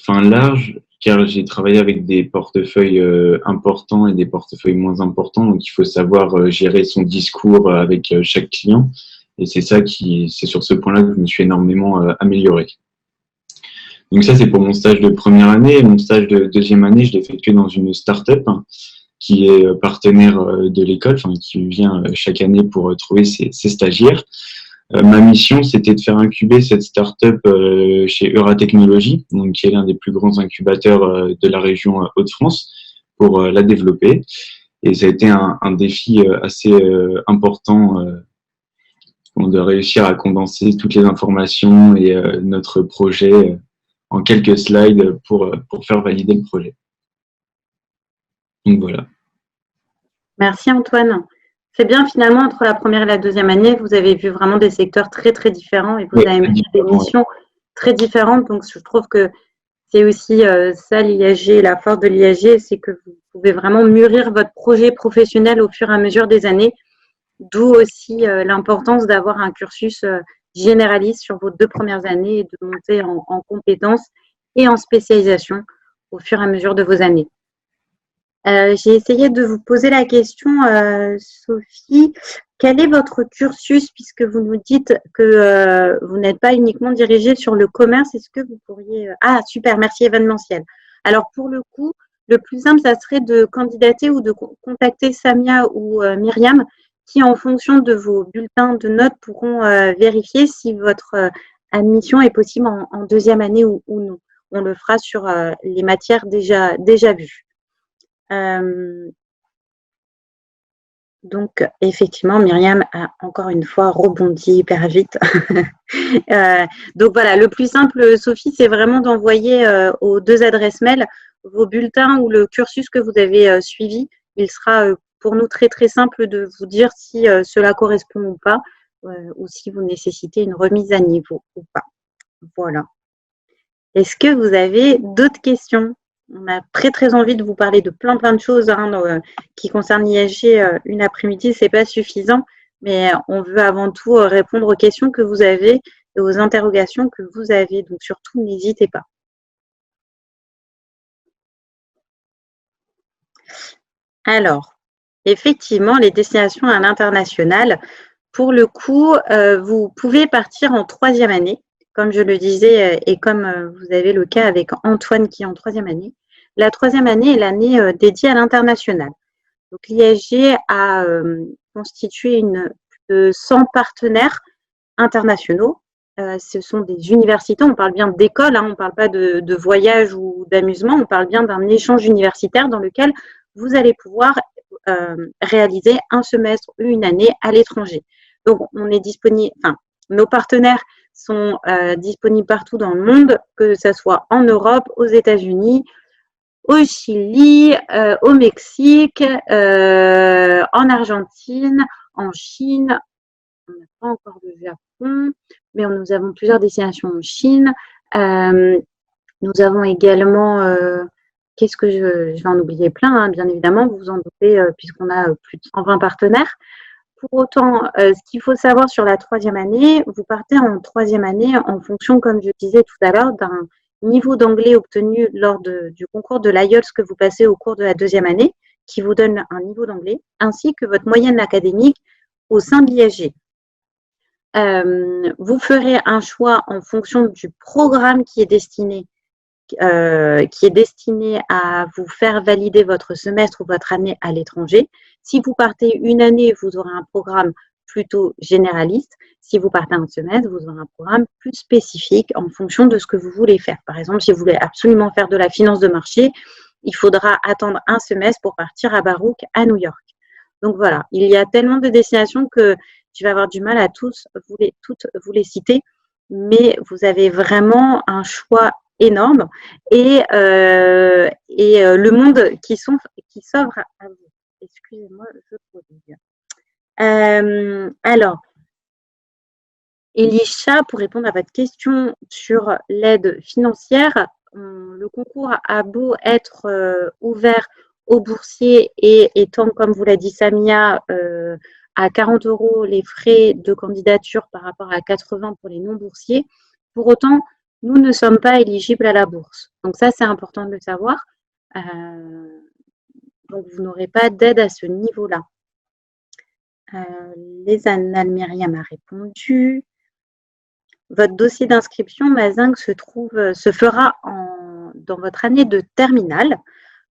large, car j'ai travaillé avec des portefeuilles importants et des portefeuilles moins importants. Donc, il faut savoir gérer son discours avec chaque client. Et c'est sur ce point-là que je me suis énormément amélioré. Donc ça, c'est pour mon stage de première année. Et mon stage de deuxième année, je l'ai effectué dans une start-up qui est partenaire de l'école, qui vient chaque année pour trouver ses stagiaires. Ma mission, c'était de faire incuber cette start-up chez Euratechnologies, donc qui est l'un des plus grands incubateurs de la région Hauts-de-France, pour la développer. Et ça a été un défi assez important de réussir à condenser toutes les informations et notre projet en quelques slides pour faire valider le projet. Donc voilà. Merci Antoine. C'est bien finalement, entre la première et la deuxième année, vous avez vu vraiment des secteurs très très différents et vous avez mené des missions très différentes. Donc je trouve que c'est aussi ça l'ISG, la force de l'ISG, c'est que vous pouvez vraiment mûrir votre projet professionnel au fur et à mesure des années. D'où aussi l'importance d'avoir un cursus généraliste sur vos 2 premières années et de monter en compétences et en spécialisation au fur et à mesure de vos années. J'ai essayé de vous poser la question, Sophie, quel est votre cursus puisque vous nous dites que vous n'êtes pas uniquement dirigée sur le commerce, est-ce que vous pourriez… Ah, super, merci, événementiel. Alors, pour le coup, le plus simple, ça serait de candidater ou de contacter Samia ou Myriam qui, en fonction de vos bulletins de notes, pourront vérifier si votre admission est possible en deuxième année ou non. On le fera sur les matières déjà vues. Donc, effectivement, Myriam a encore une fois rebondi hyper vite. Donc, voilà, le plus simple, Sophie, c'est vraiment d'envoyer aux 2 adresses mail vos bulletins ou le cursus que vous avez suivi. Il sera pour nous très, très simple de vous dire si cela correspond ou pas, ou si vous nécessitez une remise à niveau ou pas. Voilà. Est-ce que vous avez d'autres questions ? On a très, très envie de vous parler de plein de choses qui concernent l'ISG une après-midi. Ce n'est pas suffisant, mais on veut avant tout répondre aux questions que vous avez et aux interrogations que vous avez. Donc, surtout, n'hésitez pas. Alors, effectivement, les destinations à l'international, pour le coup, vous pouvez partir en 3e année, comme je le disais, et comme vous avez le cas avec Antoine qui est en 3e année. La troisième année est l'année dédiée à l'international. Donc l'ISG a constitué plus de 100 partenaires internationaux. Ce sont des universités, on parle bien d'école, on ne parle pas de voyage ou d'amusement, on parle bien d'un échange universitaire dans lequel vous allez pouvoir réaliser un semestre ou une année à l'étranger. Donc, on est disponible, nos partenaires sont disponibles partout dans le monde, que ce soit en Europe, aux États-Unis, au Chili, au Mexique, en Argentine, en Chine. On n'a pas encore le Japon, mais nous avons plusieurs destinations en Chine. Nous avons également, qu'est-ce que je vais en oublier plein, bien évidemment, vous vous en doutez, puisqu'on a plus de 120 partenaires. Pour autant, ce qu'il faut savoir sur la troisième année, vous partez en troisième année en fonction, comme je disais tout à l'heure, d'un niveau d'anglais obtenu lors du concours de l'IELTS que vous passez au cours de la deuxième année, qui vous donne un niveau d'anglais, ainsi que votre moyenne académique au sein de l'ISG. Vous ferez un choix en fonction du programme qui est destiné à vous faire valider votre semestre ou votre année à l'étranger. Si vous partez une année, vous aurez un programme plutôt généraliste. Si vous partez un semestre, vous aurez un programme plus spécifique en fonction de ce que vous voulez faire. Par exemple, si vous voulez absolument faire de la finance de marché, il faudra attendre un semestre pour partir à Baruch, à New York. Donc voilà, il y a tellement de destinations que je vais avoir du mal à toutes vous les citer, mais vous avez vraiment un choix énorme et le monde qui s'offre à vous. Excusez-moi, je prodigue. Alors, Elisha, pour répondre à votre question sur l'aide financière, le concours a beau être ouvert aux boursiers et étant, comme vous l'a dit Samia, à 40 € les frais de candidature par rapport à 80 pour les non-boursiers. Pour autant, nous ne sommes pas éligibles à la bourse. Donc ça, c'est important de le savoir. Donc, vous n'aurez pas d'aide à ce niveau-là. Les annales, Myriam a répondu. Votre dossier d'inscription, Mazingue, se fera dans votre année de terminale.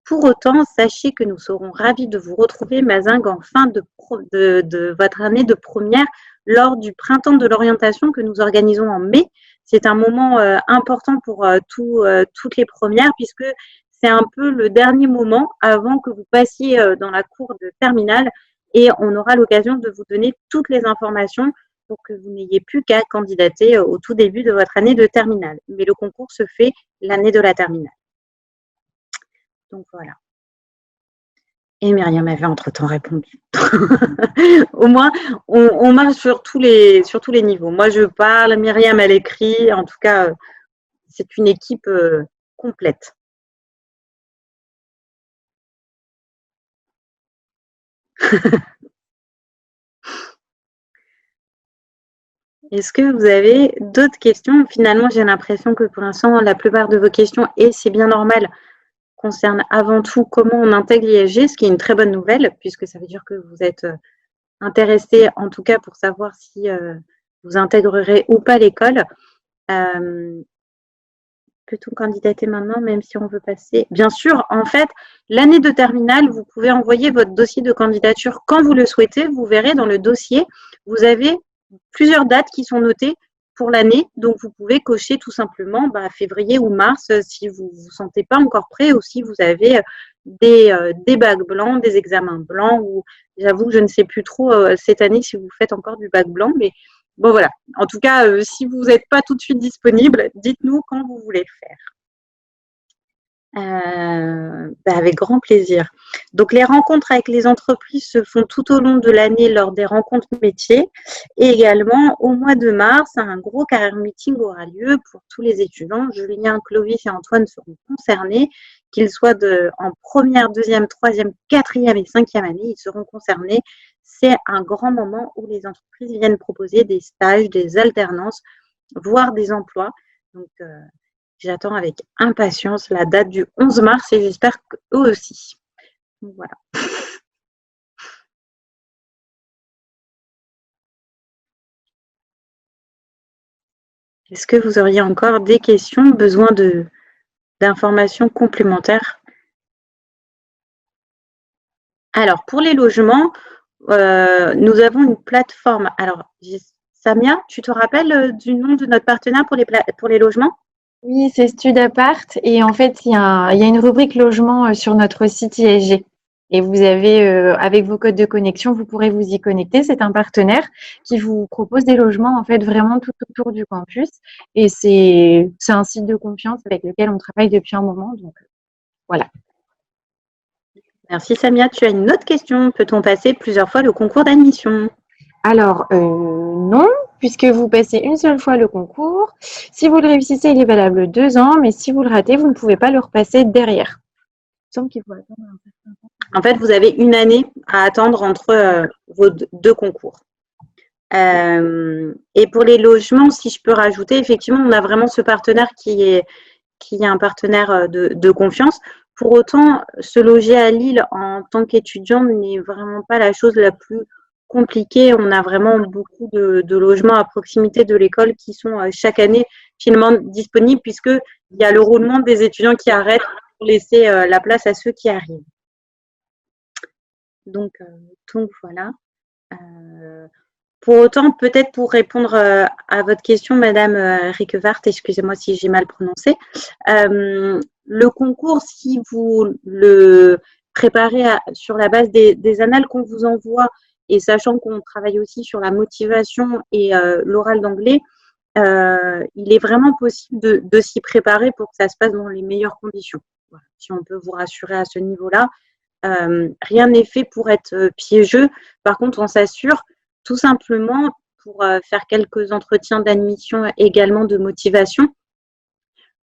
Pour autant, sachez que nous serons ravis de vous retrouver, Mazingue, en fin de votre année de première lors du printemps de l'orientation que nous organisons en mai. C'est un moment important pour toutes les premières puisque c'est un peu le dernier moment avant que vous passiez dans la cour de terminale et on aura l'occasion de vous donner toutes les informations pour que vous n'ayez plus qu'à candidater au tout début de votre année de terminale. Mais le concours se fait l'année de la terminale. Donc voilà. Et Myriam avait entre-temps répondu. Au moins, on marche sur tous les niveaux. Moi, je parle, Myriam, elle écrit. En tout cas, c'est une équipe complète. Est-ce que vous avez d'autres questions? Finalement, j'ai l'impression que pour l'instant, la plupart de vos questions, et c'est bien normal, concernent avant tout comment on intègre l'ISG, ce qui est une très bonne nouvelle, puisque ça veut dire que vous êtes intéressé, en tout cas pour savoir si vous intégrerez ou pas l'école. Peut-on candidater maintenant, même si on veut passer? Bien sûr, en fait, l'année de terminale, vous pouvez envoyer votre dossier de candidature quand vous le souhaitez. Vous verrez dans le dossier, vous avez plusieurs dates qui sont notées pour l'année. Donc, vous pouvez cocher tout simplement février ou mars si vous ne vous sentez pas encore prêt ou si vous avez des bacs blancs, des examens blancs. Ou j'avoue que je ne sais plus trop cette année si vous faites encore du bac blanc, mais bon, voilà. En tout cas, si vous n'êtes pas tout de suite disponible, dites-nous quand vous voulez le faire. Avec grand plaisir. Donc, les rencontres avec les entreprises se font tout au long de l'année lors des rencontres métiers. Et également, au mois de mars, un gros career meeting aura lieu pour tous les étudiants. Julien, Clovis et Antoine seront concernés, qu'ils soient en première, deuxième, troisième, quatrième et cinquième année, ils seront concernés. C'est un grand moment où les entreprises viennent proposer des stages, des alternances, voire des emplois. Donc, j'attends avec impatience la date du 11 mars et j'espère qu'eux aussi. Donc, voilà. Est-ce que vous auriez encore des questions, besoin d'informations complémentaires Alors, pour les logements, nous avons une plateforme. Alors, Samia, tu te rappelles du nom de notre partenaire pour les logements? Oui, c'est Studapart et en fait, il y a une rubrique logement sur notre site ISG. Et vous avez, avec vos codes de connexion, vous pourrez vous y connecter. C'est un partenaire qui vous propose des logements en fait vraiment tout autour du campus. Et c'est un site de confiance avec lequel on travaille depuis un moment. Donc voilà. Merci Samia. Tu as une autre question. Peut-on passer plusieurs fois le concours d'admission? Alors, non, puisque vous passez une seule fois le concours. Si vous le réussissez, il est valable 2 ans, mais si vous le ratez, vous ne pouvez pas le repasser derrière. Il semble qu'il faut attendre un certain temps. En fait, vous avez une année à attendre entre vos deux concours. Et pour les logements, si je peux rajouter, effectivement, on a vraiment ce partenaire qui est un partenaire de confiance. Pour autant, se loger à Lille en tant qu'étudiant n'est vraiment pas la chose la plus compliquée. On a vraiment beaucoup de logements à proximité de l'école qui sont chaque année finalement disponibles puisqu'il y a le roulement des étudiants qui arrêtent pour laisser la place à ceux qui arrivent. Donc voilà. Pour autant, peut-être pour répondre à votre question, Madame Riquevart, excusez-moi si j'ai mal prononcé, le concours, si vous le préparez sur la base des annales qu'on vous envoie et sachant qu'on travaille aussi sur la motivation et l'oral d'anglais, il est vraiment possible de s'y préparer pour que ça se passe dans les meilleures conditions. Voilà. Si on peut vous rassurer à ce niveau-là, rien n'est fait pour être piégeux. Par contre, on s'assure tout simplement pour faire quelques entretiens d'admission également de motivation.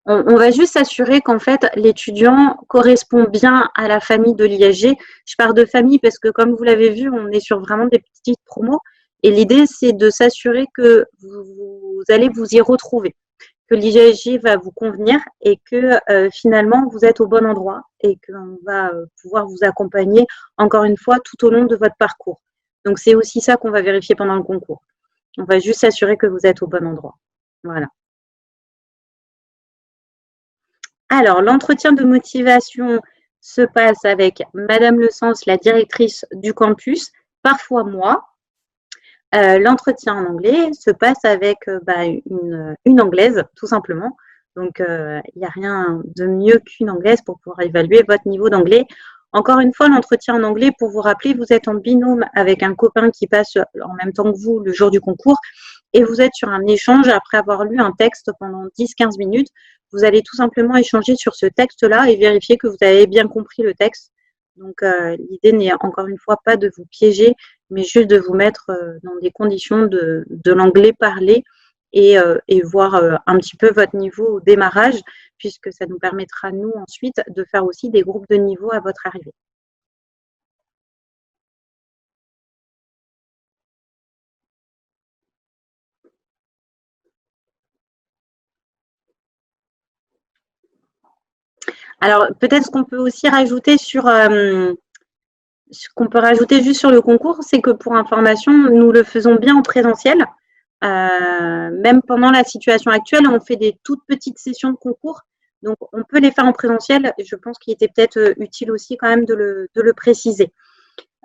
On va juste s'assurer qu'en fait, l'étudiant correspond bien à la famille de l'ISG. Je parle de famille parce que comme vous l'avez vu, on est sur vraiment des petites promos. Et l'idée, c'est de s'assurer que vous allez vous y retrouver, que l'ISG va vous convenir et que finalement, vous êtes au bon endroit et qu'on va pouvoir vous accompagner, encore une fois, tout au long de votre parcours. Donc, c'est aussi ça qu'on va vérifier pendant le concours. On va juste s'assurer que vous êtes au bon endroit. Voilà. Alors, l'entretien de motivation se passe avec Madame Le Sens, la directrice du campus, parfois moi. L'entretien en anglais se passe avec une anglaise, tout simplement. Donc, il n'y a rien de mieux qu'une anglaise pour pouvoir évaluer votre niveau d'anglais. Encore une fois, l'entretien en anglais, pour vous rappeler, vous êtes en binôme avec un copain qui passe en même temps que vous le jour du concours et vous êtes sur un échange après avoir lu un texte pendant 10-15 minutes. Vous allez tout simplement échanger sur ce texte-là et vérifier que vous avez bien compris le texte. Donc, l'idée n'est encore une fois pas de vous piéger, mais juste de vous mettre dans des conditions de l'anglais parlé et voir un petit peu votre niveau au démarrage, puisque ça nous permettra, nous, ensuite, de faire aussi des groupes de niveau à votre arrivée. Alors, peut-être ce qu'on peut aussi rajouter ce qu'on peut rajouter juste sur le concours, c'est que pour information, nous le faisons bien en présentiel. Même pendant la situation actuelle, on fait des toutes petites sessions de concours. Donc, on peut les faire en présentiel. Je pense qu'il était peut-être utile aussi quand même de le préciser.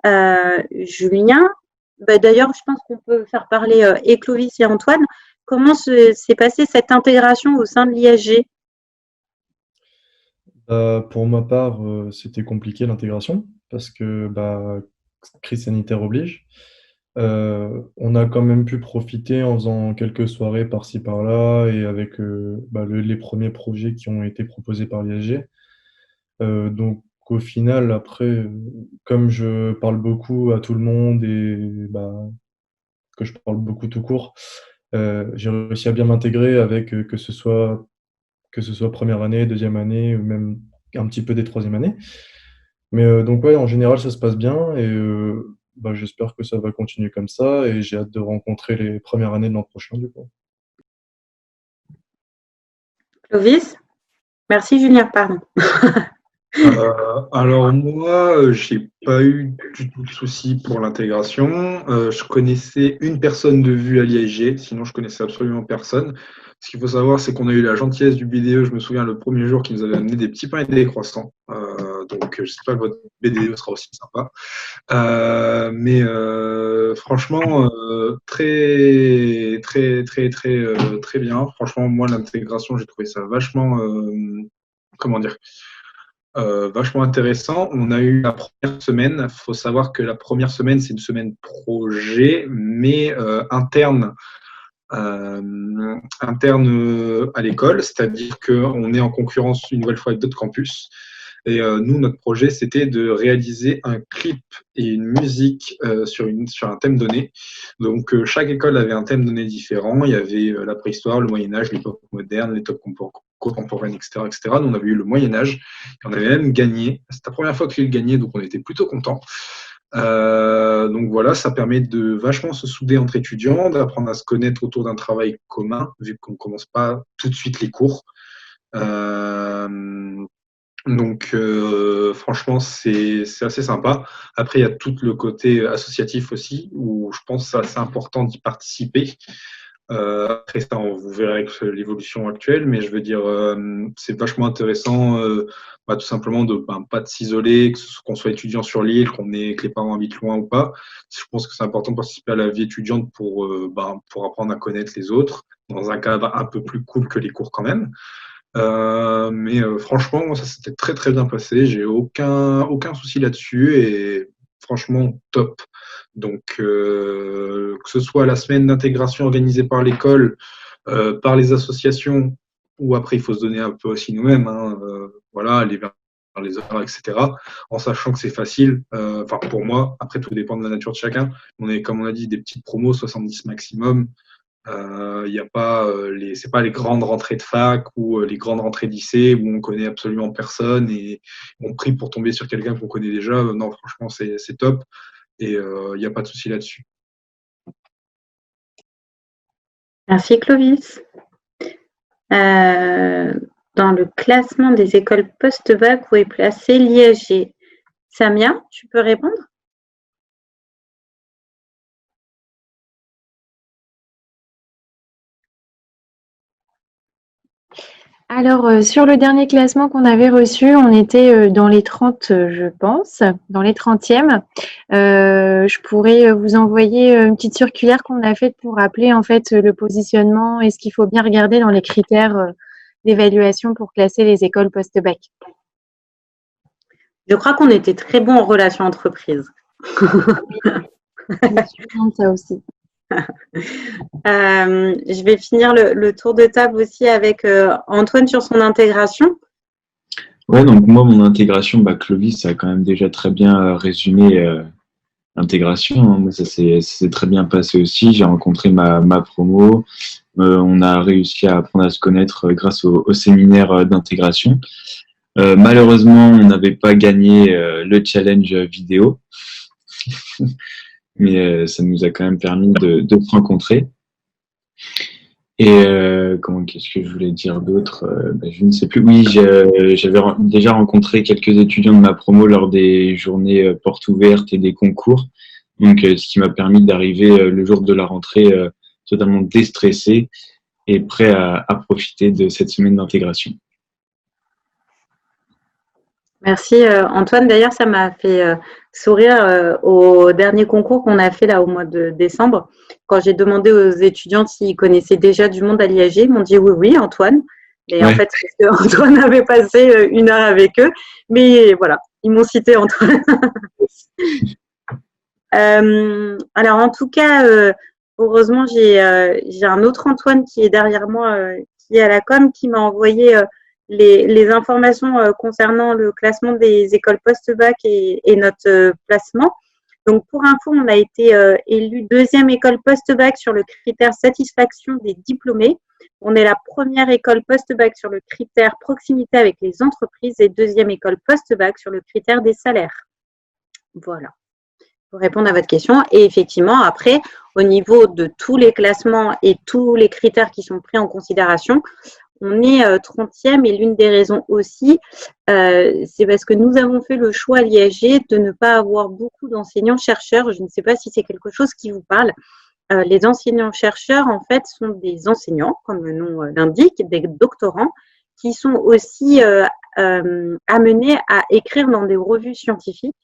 Julien, d'ailleurs, je pense qu'on peut faire parler et Clovis et Antoine. Comment s'est passée cette intégration au sein de l'ISG? Pour ma part, c'était compliqué l'intégration parce que crise sanitaire oblige. On a quand même pu profiter en faisant quelques soirées par-ci par-là et avec les premiers projets qui ont été proposés par l'ISG. Donc au final, après, comme je parle beaucoup à tout le monde et que je parle beaucoup tout court, j'ai réussi à bien m'intégrer avec que ce soit première année, deuxième année ou même un petit peu des troisième années. Mais donc ouais, en général, ça se passe bien et j'espère que ça va continuer comme ça et j'ai hâte de rencontrer les premières années de l'an prochain du coup. Clovis? Merci Julien, pardon. Alors moi, j'ai pas eu du tout de soucis pour l'intégration. Je connaissais une personne de vue à l'ISG, sinon je connaissais absolument personne. Ce qu'il faut savoir, c'est qu'on a eu la gentillesse du BDE, je me souviens le premier jour, qui nous avait amené des petits pains et des croissants. Donc, j'espère que votre BDE sera aussi sympa. Franchement, très, très, très, très, très bien. Franchement, moi, l'intégration, j'ai trouvé ça vachement, comment dire, vachement intéressant. On a eu la première semaine. Il faut savoir que la première semaine, c'est une semaine projet, mais interne à l'école, c'est-à-dire qu'on est en concurrence une nouvelle fois avec d'autres campus. Et nous, notre projet, c'était de réaliser un clip et une musique sur un thème donné. Donc, chaque école avait un thème donné différent. Il y avait la préhistoire, le Moyen-Âge, l'époque moderne, l'époque contemporaine, etc., etc. Nous, on avait eu le Moyen-Âge et on avait même gagné. C'était la première fois qu'il gagnait, donc on était plutôt contents. Donc voilà, ça permet de vachement se souder entre étudiants, d'apprendre à se connaître autour d'un travail commun, vu qu'on ne commence pas tout de suite les cours. Franchement, c'est assez sympa. Après, il y a tout le côté associatif aussi, où je pense que c'est assez important d'y participer. Après ça, vous verrez avec l'évolution actuelle, mais je veux dire, c'est vachement intéressant, tout simplement de pas de s'isoler, qu'on soit étudiant sur l'île, que les parents habitent loin ou pas. Je pense que c'est important de participer à la vie étudiante pour apprendre à connaître les autres dans un cadre un peu plus cool que les cours quand même. Franchement, moi, ça s'était très très bien passé. J'ai aucun souci là-dessus et franchement top. Donc, que ce soit la semaine d'intégration organisée par l'école, par les associations, ou après il faut se donner un peu aussi nous-mêmes, voilà, aller vers les heures, etc. En sachant que c'est facile. Enfin, pour moi, après tout dépend de la nature de chacun. On est, comme on a dit, des petites promos, 70 maximum. Il y a pas c'est pas les grandes rentrées de fac ou les grandes rentrées de lycée où on connaît absolument personne et on prie pour tomber sur quelqu'un qu'on connaît déjà. Non, franchement, c'est top et il n'y a pas de souci là-dessus. Merci Clovis. Dans le classement des écoles post-bac, où est placé l'ISG? Samia, tu peux répondre? Alors, sur le dernier classement qu'on avait reçu, on était dans les 30, je pense, dans les 30e. Je pourrais vous envoyer une petite circulaire qu'on a faite pour rappeler en fait le positionnement et ce qu'il faut bien regarder dans les critères d'évaluation pour classer les écoles post-bac. Je crois qu'on était très bons en relations entreprises. Je me souviens de ça aussi. Je vais finir le tour de table aussi avec Antoine sur son intégration. Ouais, donc moi, mon intégration, Clovis a quand même déjà très bien résumé l'intégration. Moi, ça s'est très bien passé aussi. J'ai rencontré ma promo. On a réussi à apprendre à se connaître grâce au séminaire d'intégration. Malheureusement, on n'avait pas gagné le challenge vidéo. Mais ça nous a quand même permis de se rencontrer. Et qu'est-ce que je voulais dire d'autre? Je ne sais plus. Oui, j'avais déjà rencontré quelques étudiants de ma promo lors des journées portes ouvertes et des concours. Donc, ce qui m'a permis d'arriver le jour de la rentrée totalement déstressé et prêt à profiter de cette semaine d'intégration. Merci Antoine. D'ailleurs, ça m'a fait sourire au dernier concours qu'on a fait là au mois de décembre. Quand j'ai demandé aux étudiants s'ils connaissaient déjà du monde à l'IAG, ils m'ont dit oui, Antoine. Et en fait, c'est parce qu'Antoine avait passé une heure avec eux. Mais voilà, ils m'ont cité Antoine. Alors, en tout cas, heureusement, j'ai un autre Antoine qui est derrière moi, qui est à la com, qui m'a envoyé les informations concernant le classement des écoles post-bac et notre placement. Donc, pour info, on a été élu deuxième école post-bac sur le critère satisfaction des diplômés. On est la première école post-bac sur le critère proximité avec les entreprises et deuxième école post-bac sur le critère des salaires. Voilà, pour répondre à votre question. Et effectivement, après, au niveau de tous les classements et tous les critères qui sont pris en considération, on est 30e et l'une des raisons aussi, c'est parce que nous avons fait le choix à l'IAG de ne pas avoir beaucoup d'enseignants-chercheurs. Je ne sais pas si c'est quelque chose qui vous parle. Les enseignants-chercheurs, en fait, sont des enseignants, comme le nom l'indique, des doctorants, qui sont aussi amenés à écrire dans des revues scientifiques.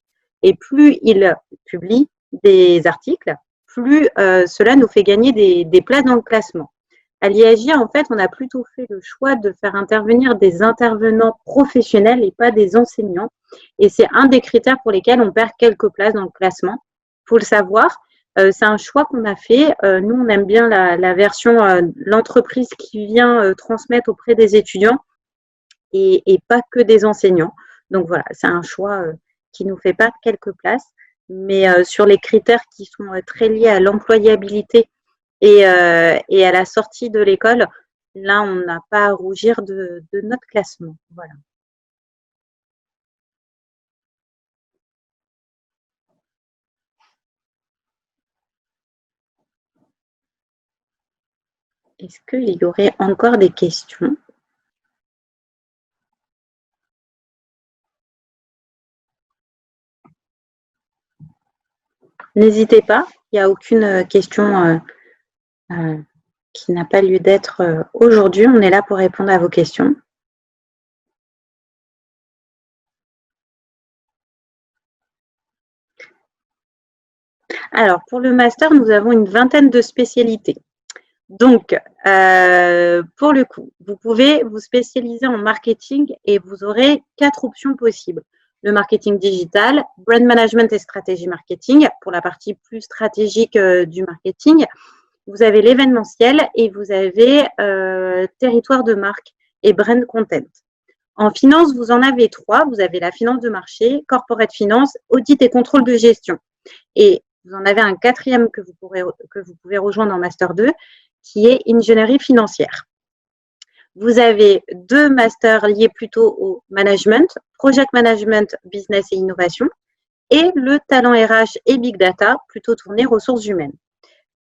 Et plus ils publient des articles, plus cela nous fait gagner des places dans le classement. À l'IAJ, en fait, on a plutôt fait le choix de faire intervenir des intervenants professionnels et pas des enseignants. Et c'est un des critères pour lesquels on perd quelques places dans le classement. Il faut le savoir, c'est un choix qu'on a fait. Nous, on aime bien la version l'entreprise qui vient transmettre auprès des étudiants et pas que des enseignants. Donc voilà, c'est un choix qui nous fait perdre quelques places. Mais sur les critères qui sont très liés à l'employabilité et à la sortie de l'école, là, on n'a pas à rougir de notre classement. Voilà. Est-ce qu'il y aurait encore des questions? N'hésitez pas, il n'y a aucune question qui n'a pas lieu d'être aujourd'hui. On est là pour répondre à vos questions. Alors, pour le master, nous avons une vingtaine de spécialités. Donc, pour le coup, vous pouvez vous spécialiser en marketing et vous aurez 4 options possibles. Le marketing digital, brand management et stratégie marketing, pour la partie plus stratégique du marketing. Vous avez l'événementiel et vous avez territoire de marque et brand content. En finance, vous en avez 3. Vous avez la finance de marché, corporate finance, audit et contrôle de gestion. Et vous en avez un 4e que vous pouvez rejoindre en Master 2, qui est ingénierie financière. Vous avez 2 masters liés plutôt au management, project management, business et innovation, et le talent RH et big data, plutôt tourné ressources humaines.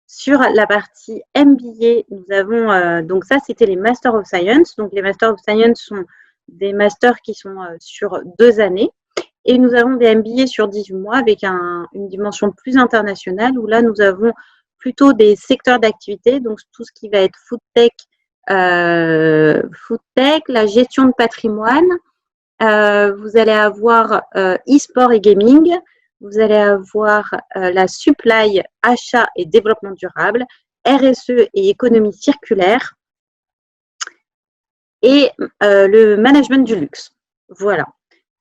Sur la partie MBA, nous avons, donc ça, c'était les Masters of Science. Donc, les Masters of Science sont des masters qui sont sur 2 années. Et nous avons des MBA sur 18 mois avec une dimension plus internationale où là, nous avons plutôt des secteurs d'activité, donc tout ce qui va être food tech, la gestion de patrimoine. Vous allez avoir e-sport et gaming. Vous allez avoir la supply, achat et développement durable, RSE et économie circulaire et le management du luxe. Voilà.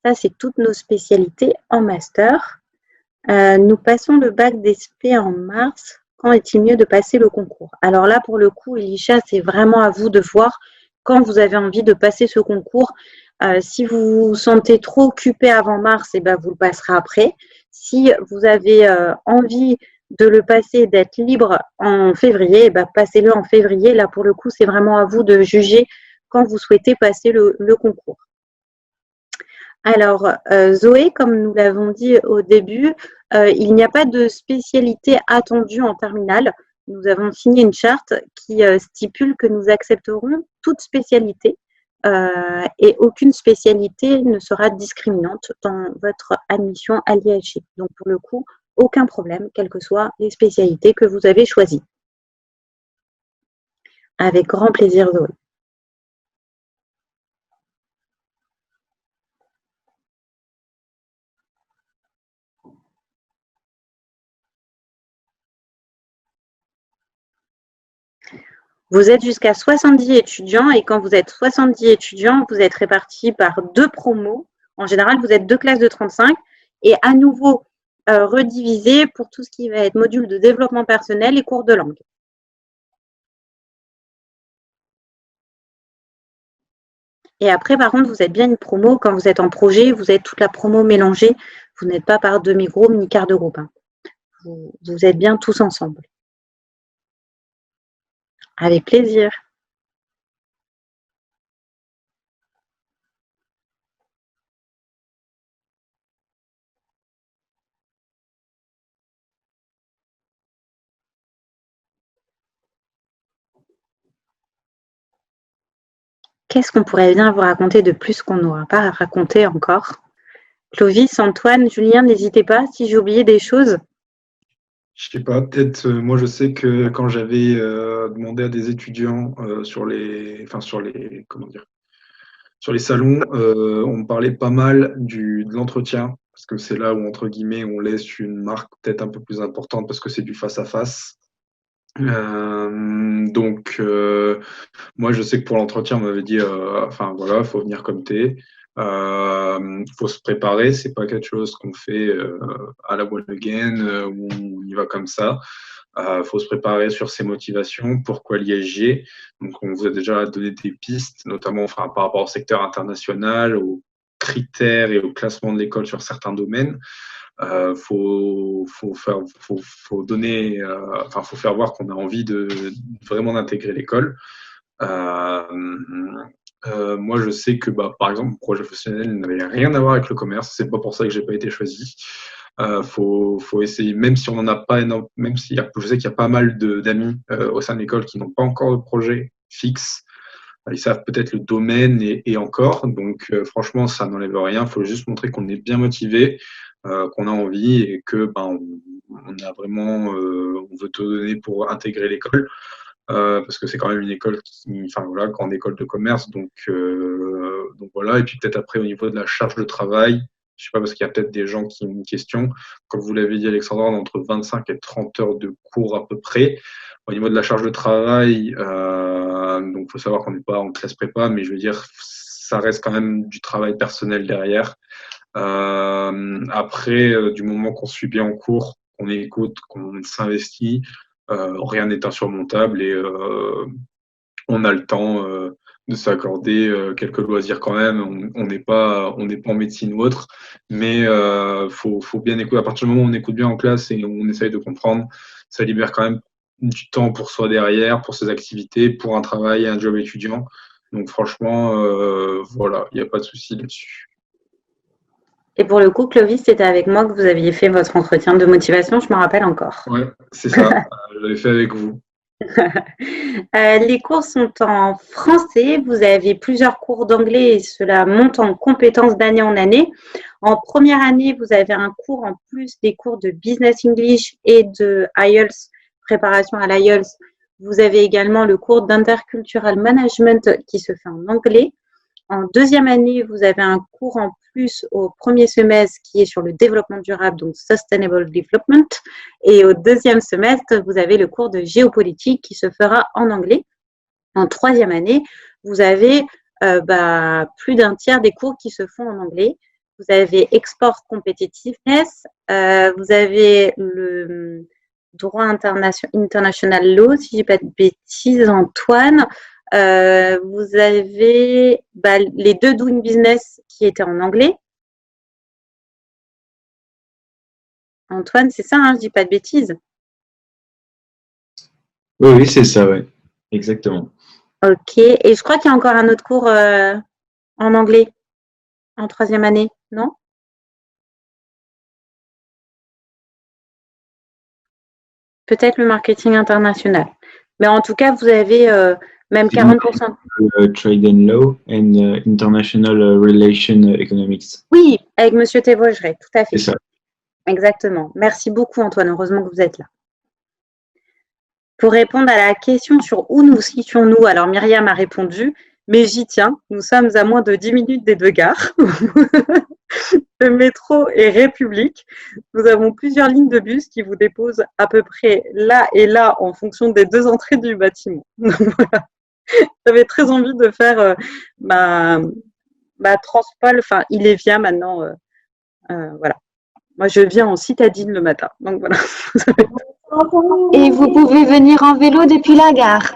Ça, c'est toutes nos spécialités en master. Nous passons le bac d'ESP en mars. Quand est-il mieux de passer le concours? Alors là, pour le coup, Elisha, c'est vraiment à vous de voir quand vous avez envie de passer ce concours. Si vous vous sentez trop occupé avant mars, eh ben, vous le passerez après. Si vous avez envie de le passer, d'être libre en février, eh ben, passez-le en février. Là, pour le coup, c'est vraiment à vous de juger quand vous souhaitez passer le concours. Alors, Zoé, comme nous l'avons dit au début, il n'y a pas de spécialité attendue en terminale. Nous avons signé une charte qui stipule que nous accepterons toute spécialité et aucune spécialité ne sera discriminante dans votre admission à l'IHG. Donc, pour le coup, aucun problème, quelles que soient les spécialités que vous avez choisies. Avec grand plaisir, Zoé. Vous êtes jusqu'à 70 étudiants et quand vous êtes 70 étudiants, vous êtes répartis par 2 promos. En général, vous êtes 2 classes de 35 et à nouveau redivisés pour tout ce qui va être module de développement personnel et cours de langue. Et après, par contre, vous êtes bien une promo. Quand vous êtes en projet, vous êtes toute la promo mélangée. Vous n'êtes pas par demi-groupe ni quart de groupe. Hein. Vous êtes bien tous ensemble. Avec plaisir. Qu'est-ce qu'on pourrait bien vous raconter de plus qu'on n'aura pas raconté encore? Clovis, Antoine, Julien, n'hésitez pas si j'ai oublié des choses. Je sais pas, peut-être, moi je sais que quand j'avais demandé à des étudiants comment dire, Sur les salons, on parlait pas mal de l'entretien, parce que c'est là où, entre guillemets, on laisse une marque peut-être un peu plus importante parce que c'est du face-à-face. Moi, je sais que pour l'entretien, on m'avait dit, enfin voilà, faut venir comme t'es. Faut se préparer, c'est pas quelque chose qu'on fait à la one again, où on y va comme ça. Faut se préparer sur ses motivations, pourquoi l'ISG. Donc, on vous a déjà donné des pistes, notamment enfin, par rapport au secteur international, aux critères et au classement de l'école sur certains domaines. Faut donner, enfin, faut faire voir qu'on a envie de vraiment d'intégrer l'école. Moi, je sais que, par exemple, mon projet professionnel n'avait rien à voir avec le commerce. C'est pas pour ça que j'ai pas été choisi. Faut essayer, même si on n'en a pas énorme, même si je sais qu'il y a pas mal d'amis au sein de l'école qui n'ont pas encore de projet fixe. Ils savent peut-être le domaine et encore. Donc, franchement, ça n'enlève rien. Il faut juste montrer qu'on est bien motivé, qu'on a envie et que on a vraiment, on veut tout donner pour intégrer l'école. Parce que c'est quand même une école enfin voilà, grande école de commerce, donc voilà. Et puis peut-être après au niveau de la charge de travail, je sais pas parce qu'il y a peut-être des gens qui ont une question. Comme vous l'avez dit Alexandra, on a entre 25 et 30 heures de cours à peu près. Au niveau de la charge de travail, donc il faut savoir qu'on n'est pas en classe prépa, mais je veux dire ça reste quand même du travail personnel derrière. Après, du moment qu'on suit bien en cours, qu'on écoute, qu'on s'investit, rien n'est insurmontable et on a le temps de s'accorder quelques loisirs quand même. On n'est pas en médecine ou autre, mais faut bien écouter. À partir du moment où on écoute bien en classe et on essaye de comprendre, ça libère quand même du temps pour soi derrière, pour ses activités, pour un travail et un job étudiant. Donc franchement, voilà, il n'y a pas de souci là-dessus. Et pour le coup, Clovis, c'était avec moi que vous aviez fait votre entretien de motivation, je me rappelle encore. Ouais, c'est ça. Je l'avais fait avec vous. Les cours sont en français. Vous avez plusieurs cours d'anglais et cela monte en compétences d'année en année. En première année, vous avez un cours en plus des cours de Business English et de IELTS, préparation à l'IELTS. Vous avez également le cours d'Intercultural Management qui se fait en anglais. En deuxième année, vous avez un cours en plus au premier semestre qui est sur le développement durable, donc Sustainable Development. Et au deuxième semestre, vous avez le cours de géopolitique qui se fera en anglais. En troisième année, vous avez plus d'un tiers des cours qui se font en anglais. Vous avez Export Competitiveness, vous avez le droit international law, si je ne dis pas de bêtises, Antoine. Vous avez les deux Doing Business qui étaient en anglais. Antoine, c'est ça, hein, je ne dis pas de bêtises. Oui, c'est ça, oui. Exactement. Ok, et je crois qu'il y a encore un autre cours en anglais en troisième année, non? Peut-être le marketing international. Mais en tout cas, vous avez même 40%. Trade and Law and International Relations Economics. Oui, avec Monsieur Thévaugeret, tout à fait. C'est ça. Exactement. Merci beaucoup, Antoine. Heureusement que vous êtes là. Pour répondre à la question sur où nous situons-nous, alors Myriam a répondu, mais j'y tiens. Nous sommes à moins de 10 minutes des deux gares. Le métro est République. Nous avons plusieurs lignes de bus qui vous déposent à peu près là et là en fonction des deux entrées du bâtiment. Donc, voilà. J'avais très envie de faire ma Transpol, enfin Ilévia maintenant. Voilà. Moi, je viens en citadine le matin. Donc voilà. Et vous pouvez venir en vélo depuis la gare.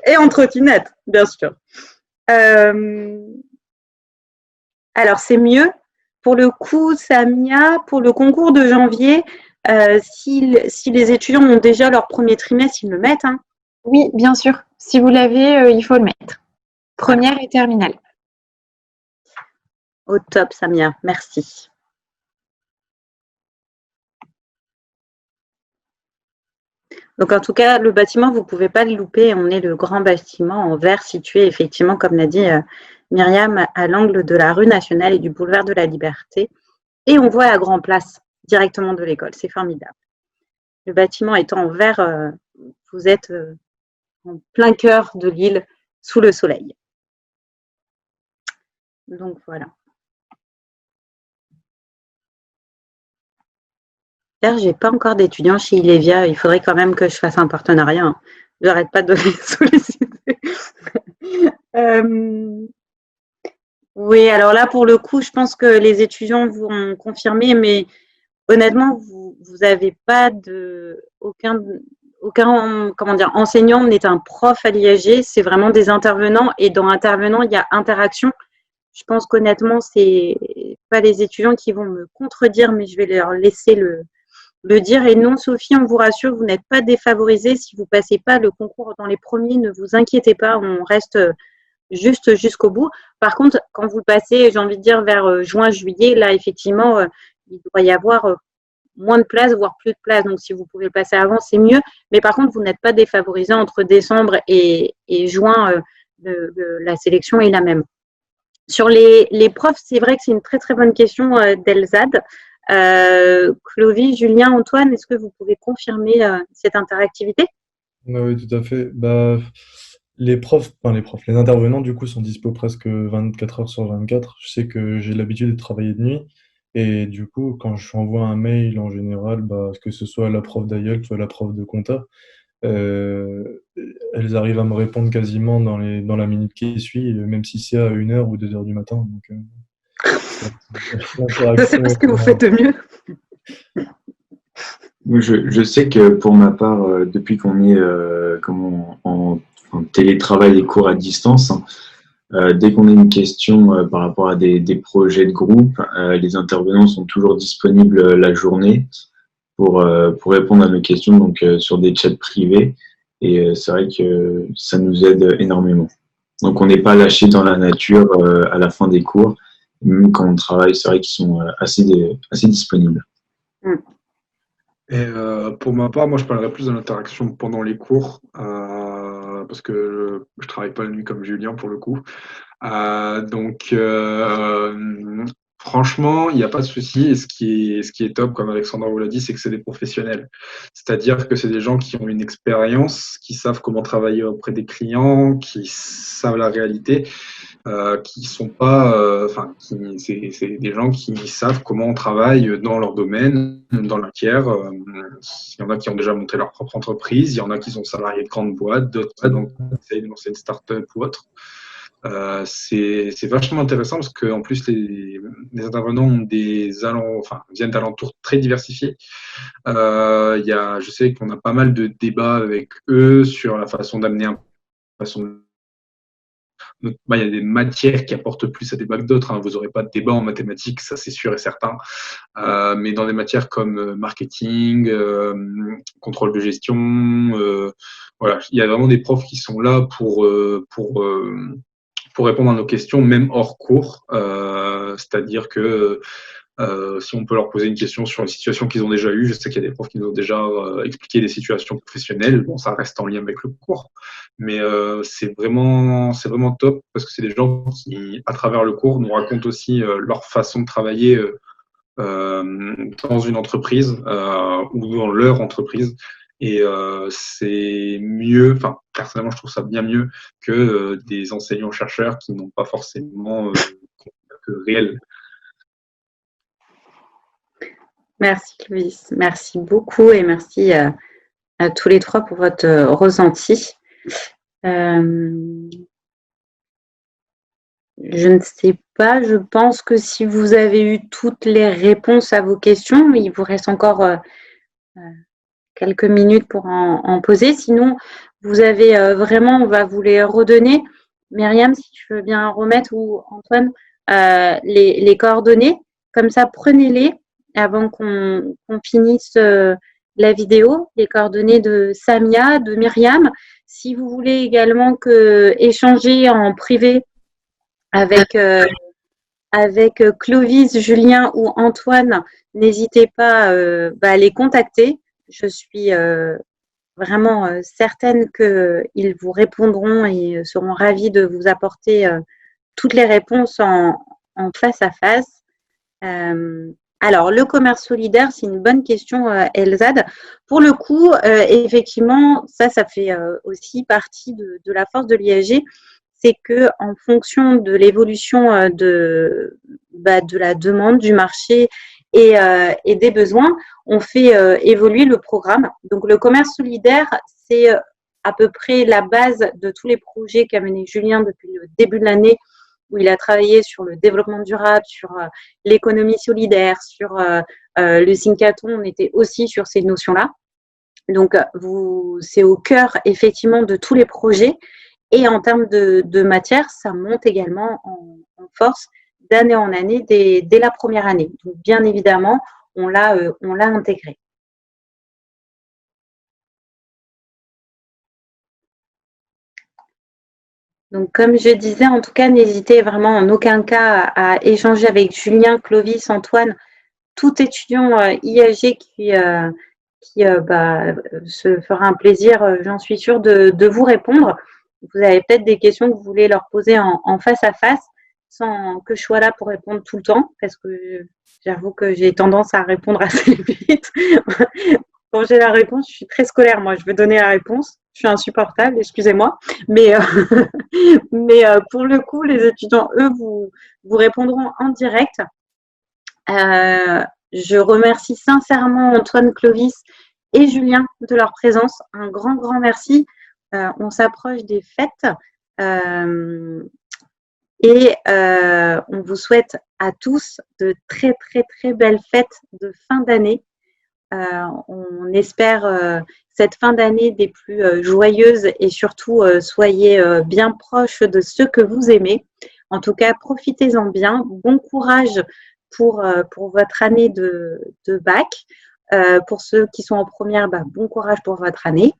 Et en trottinette, bien sûr. Alors, c'est mieux. Pour le coup, Samia, pour le concours de janvier, si les étudiants ont déjà leur premier trimestre, ils le mettent. Hein. Oui, bien sûr. Si vous l'avez, il faut le mettre. Première et terminale. Au top, Samia. Merci. Donc, en tout cas, le bâtiment, vous ne pouvez pas le louper. On est le grand bâtiment en verre situé, effectivement, comme l'a dit Myriam, à l'angle de la rue nationale et du boulevard de la Liberté. Et on voit la Grand Place directement de l'école. C'est formidable. Le bâtiment étant en verre, vous êtes en plein cœur de l'île, sous le soleil. Donc, voilà. D'ailleurs, je n'ai pas encore d'étudiants chez Ilevia. Il faudrait quand même que je fasse un partenariat, hein. Je n'arrête pas de les solliciter. Oui, alors là, pour le coup, je pense que les étudiants vont confirmer, mais honnêtement, vous n'avez pas aucun comment dire, enseignant n'est un prof à l'IAG, c'est vraiment des intervenants, et dans intervenants, il y a interaction. Je pense qu'honnêtement, c'est pas les étudiants qui vont me contredire, mais je vais leur laisser le dire. Et non, Sophie, on vous rassure, vous n'êtes pas défavorisée. Si vous passez pas le concours dans les premiers, ne vous inquiétez pas, on reste juste jusqu'au bout. Par contre, quand vous le passez, j'ai envie de dire vers juin, juillet, là, effectivement, il doit y avoir moins de place, voire plus de place. Donc, si vous pouvez le passer avant, c'est mieux. Mais par contre, vous n'êtes pas défavorisé entre décembre et juin. La sélection est la même. Sur les profs, c'est vrai que c'est une très, très bonne question d'Elzad. Clovis, Julien, Antoine, est-ce que vous pouvez confirmer cette interactivité? Oui, tout à fait. Bah, les intervenants, du coup, sont dispo presque 24 heures sur 24. Je sais que j'ai l'habitude de travailler de nuit. Et du coup, quand je envoie un mail, en général, bah, que ce soit la prof d'AIEL, soit la prof de compta, elles arrivent à me répondre quasiment dans la minute qui suit, même si c'est à 1h ou 2h du matin. Donc, C'est parce que vous faites mieux. Je sais que pour ma part, depuis qu'on est en télétravail et cours à distance, dès qu'on a une question par rapport à des projets de groupe, les intervenants sont toujours disponibles la journée pour répondre à nos questions, donc sur des chats privés. Et c'est vrai que ça nous aide énormément. Donc on n'est pas lâché dans la nature à la fin des cours. Même quand on travaille, c'est vrai qu'ils sont assez disponibles. Et pour ma part, moi, je parlerai plus de l'interaction pendant les cours, parce que je travaille pas la nuit comme Julien pour le coup. Donc, franchement, il n'y a pas de souci. Et ce qui est top, comme Alexandra vous l'a dit, c'est que c'est des professionnels. C'est-à-dire que c'est des gens qui ont une expérience, qui savent comment travailler auprès des clients, qui savent la réalité. Qui sont pas, c'est des gens qui savent comment on travaille dans leur domaine, dans la matière. Il y en a qui ont déjà monté leur propre entreprise, il y en a qui sont salariés de grandes boîtes, d'autres donc essayent de lancer une start-up ou autre. C'est vachement intéressant parce qu'en plus les intervenants ont viennent d'alentours très diversifiés. Je sais qu'on a pas mal de débats avec eux sur la façon d'amener il y a des matières qui apportent plus à des bacs d'autres. Vous n'aurez pas de débat en mathématiques, ça c'est sûr et certain. Mais dans des matières comme marketing, contrôle de gestion, voilà, il y a vraiment des profs qui sont là pour répondre à nos questions, même hors cours. C'est-à-dire que si on peut leur poser une question sur une situation qu'ils ont déjà eue, je sais qu'il y a des profs qui nous ont déjà expliqué des situations professionnelles. Bon, ça reste en lien avec le cours, mais c'est vraiment top parce que c'est des gens qui, à travers le cours, nous racontent aussi leur façon de travailler dans une entreprise ou dans leur entreprise. Et c'est mieux, personnellement, je trouve ça bien mieux que des enseignants-chercheurs qui n'ont pas forcément réel. Merci Clovis, merci beaucoup et merci à tous les trois pour votre ressenti. Je ne sais pas, je pense que si vous avez eu toutes les réponses à vos questions, il vous reste encore quelques minutes pour en poser. Sinon, vous avez vraiment, on va vous les redonner. Myriam, si tu veux bien remettre, ou Antoine, les coordonnées. Comme ça, prenez-les avant qu'on finisse la vidéo, les coordonnées de Samia, de Myriam. Si vous voulez également échanger en privé avec Clovis, Julien ou Antoine, n'hésitez pas à les contacter. Je suis vraiment certaine qu'ils vous répondront et seront ravis de vous apporter toutes les réponses en face à face. Alors, le commerce solidaire, c'est une bonne question, Elzad. Pour le coup, effectivement, ça fait aussi partie de la force de l'IAG. c'est que en fonction de l'évolution de la demande, du marché et des besoins, on fait évoluer le programme. Donc, le commerce solidaire, c'est à peu près la base de tous les projets qu'a mené Julien depuis le début de l'année, où il a travaillé sur le développement durable, sur l'économie solidaire, sur le Syncaton. On était aussi sur ces notions-là. Donc, c'est au cœur, effectivement, de tous les projets. Et en termes de matière, ça monte également en force d'année en année dès la première année. Donc, bien évidemment, on l'a intégré. Donc, comme je disais, en tout cas, n'hésitez vraiment en aucun cas à échanger avec Julien, Clovis, Antoine, tout étudiant IAG qui se fera un plaisir, j'en suis sûre, de vous répondre. Vous avez peut-être des questions que vous voulez leur poser en face à face, sans que je sois là pour répondre tout le temps, parce que j'avoue que j'ai tendance à répondre assez vite. Quand j'ai la réponse, je suis très scolaire, moi, je veux donner la réponse. Je suis insupportable, excusez-moi. Mais pour le coup, les étudiants, eux, vous répondront en direct. Je remercie sincèrement Antoine, Clovis et Julien de leur présence. Un grand, grand merci. On s'approche des fêtes et on vous souhaite à tous de très, très, très belles fêtes de fin d'année. On espère cette fin d'année des plus joyeuses et surtout soyez bien proches de ceux que vous aimez. En tout cas, profitez-en bien. Bon courage pour votre année de bac. Pour ceux qui sont en première, bon courage pour votre année.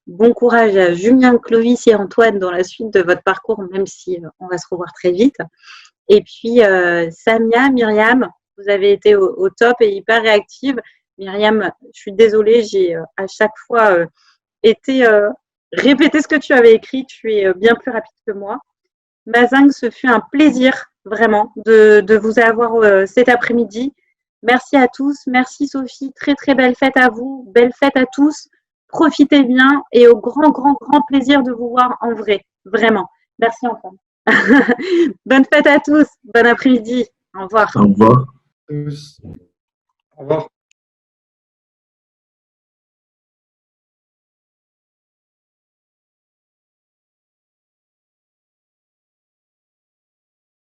Bon courage à Julien, Clovis et Antoine dans la suite de votre parcours, même si on va se revoir très vite. Et puis, Samia, Myriam, vous avez été au top et hyper réactive. Myriam, je suis désolée, j'ai à chaque fois été répéter ce que tu avais écrit. Tu es bien plus rapide que moi. Mazing, ce fut un plaisir vraiment de vous avoir cet après-midi. Merci à tous. Merci Sophie. Très, très belle fête à vous. Belle fête à tous. Profitez bien et au grand, grand, grand plaisir de vous voir en vrai. Vraiment. Merci encore. Bonne fête à tous. Bon après-midi. Au revoir. Au revoir. Au revoir.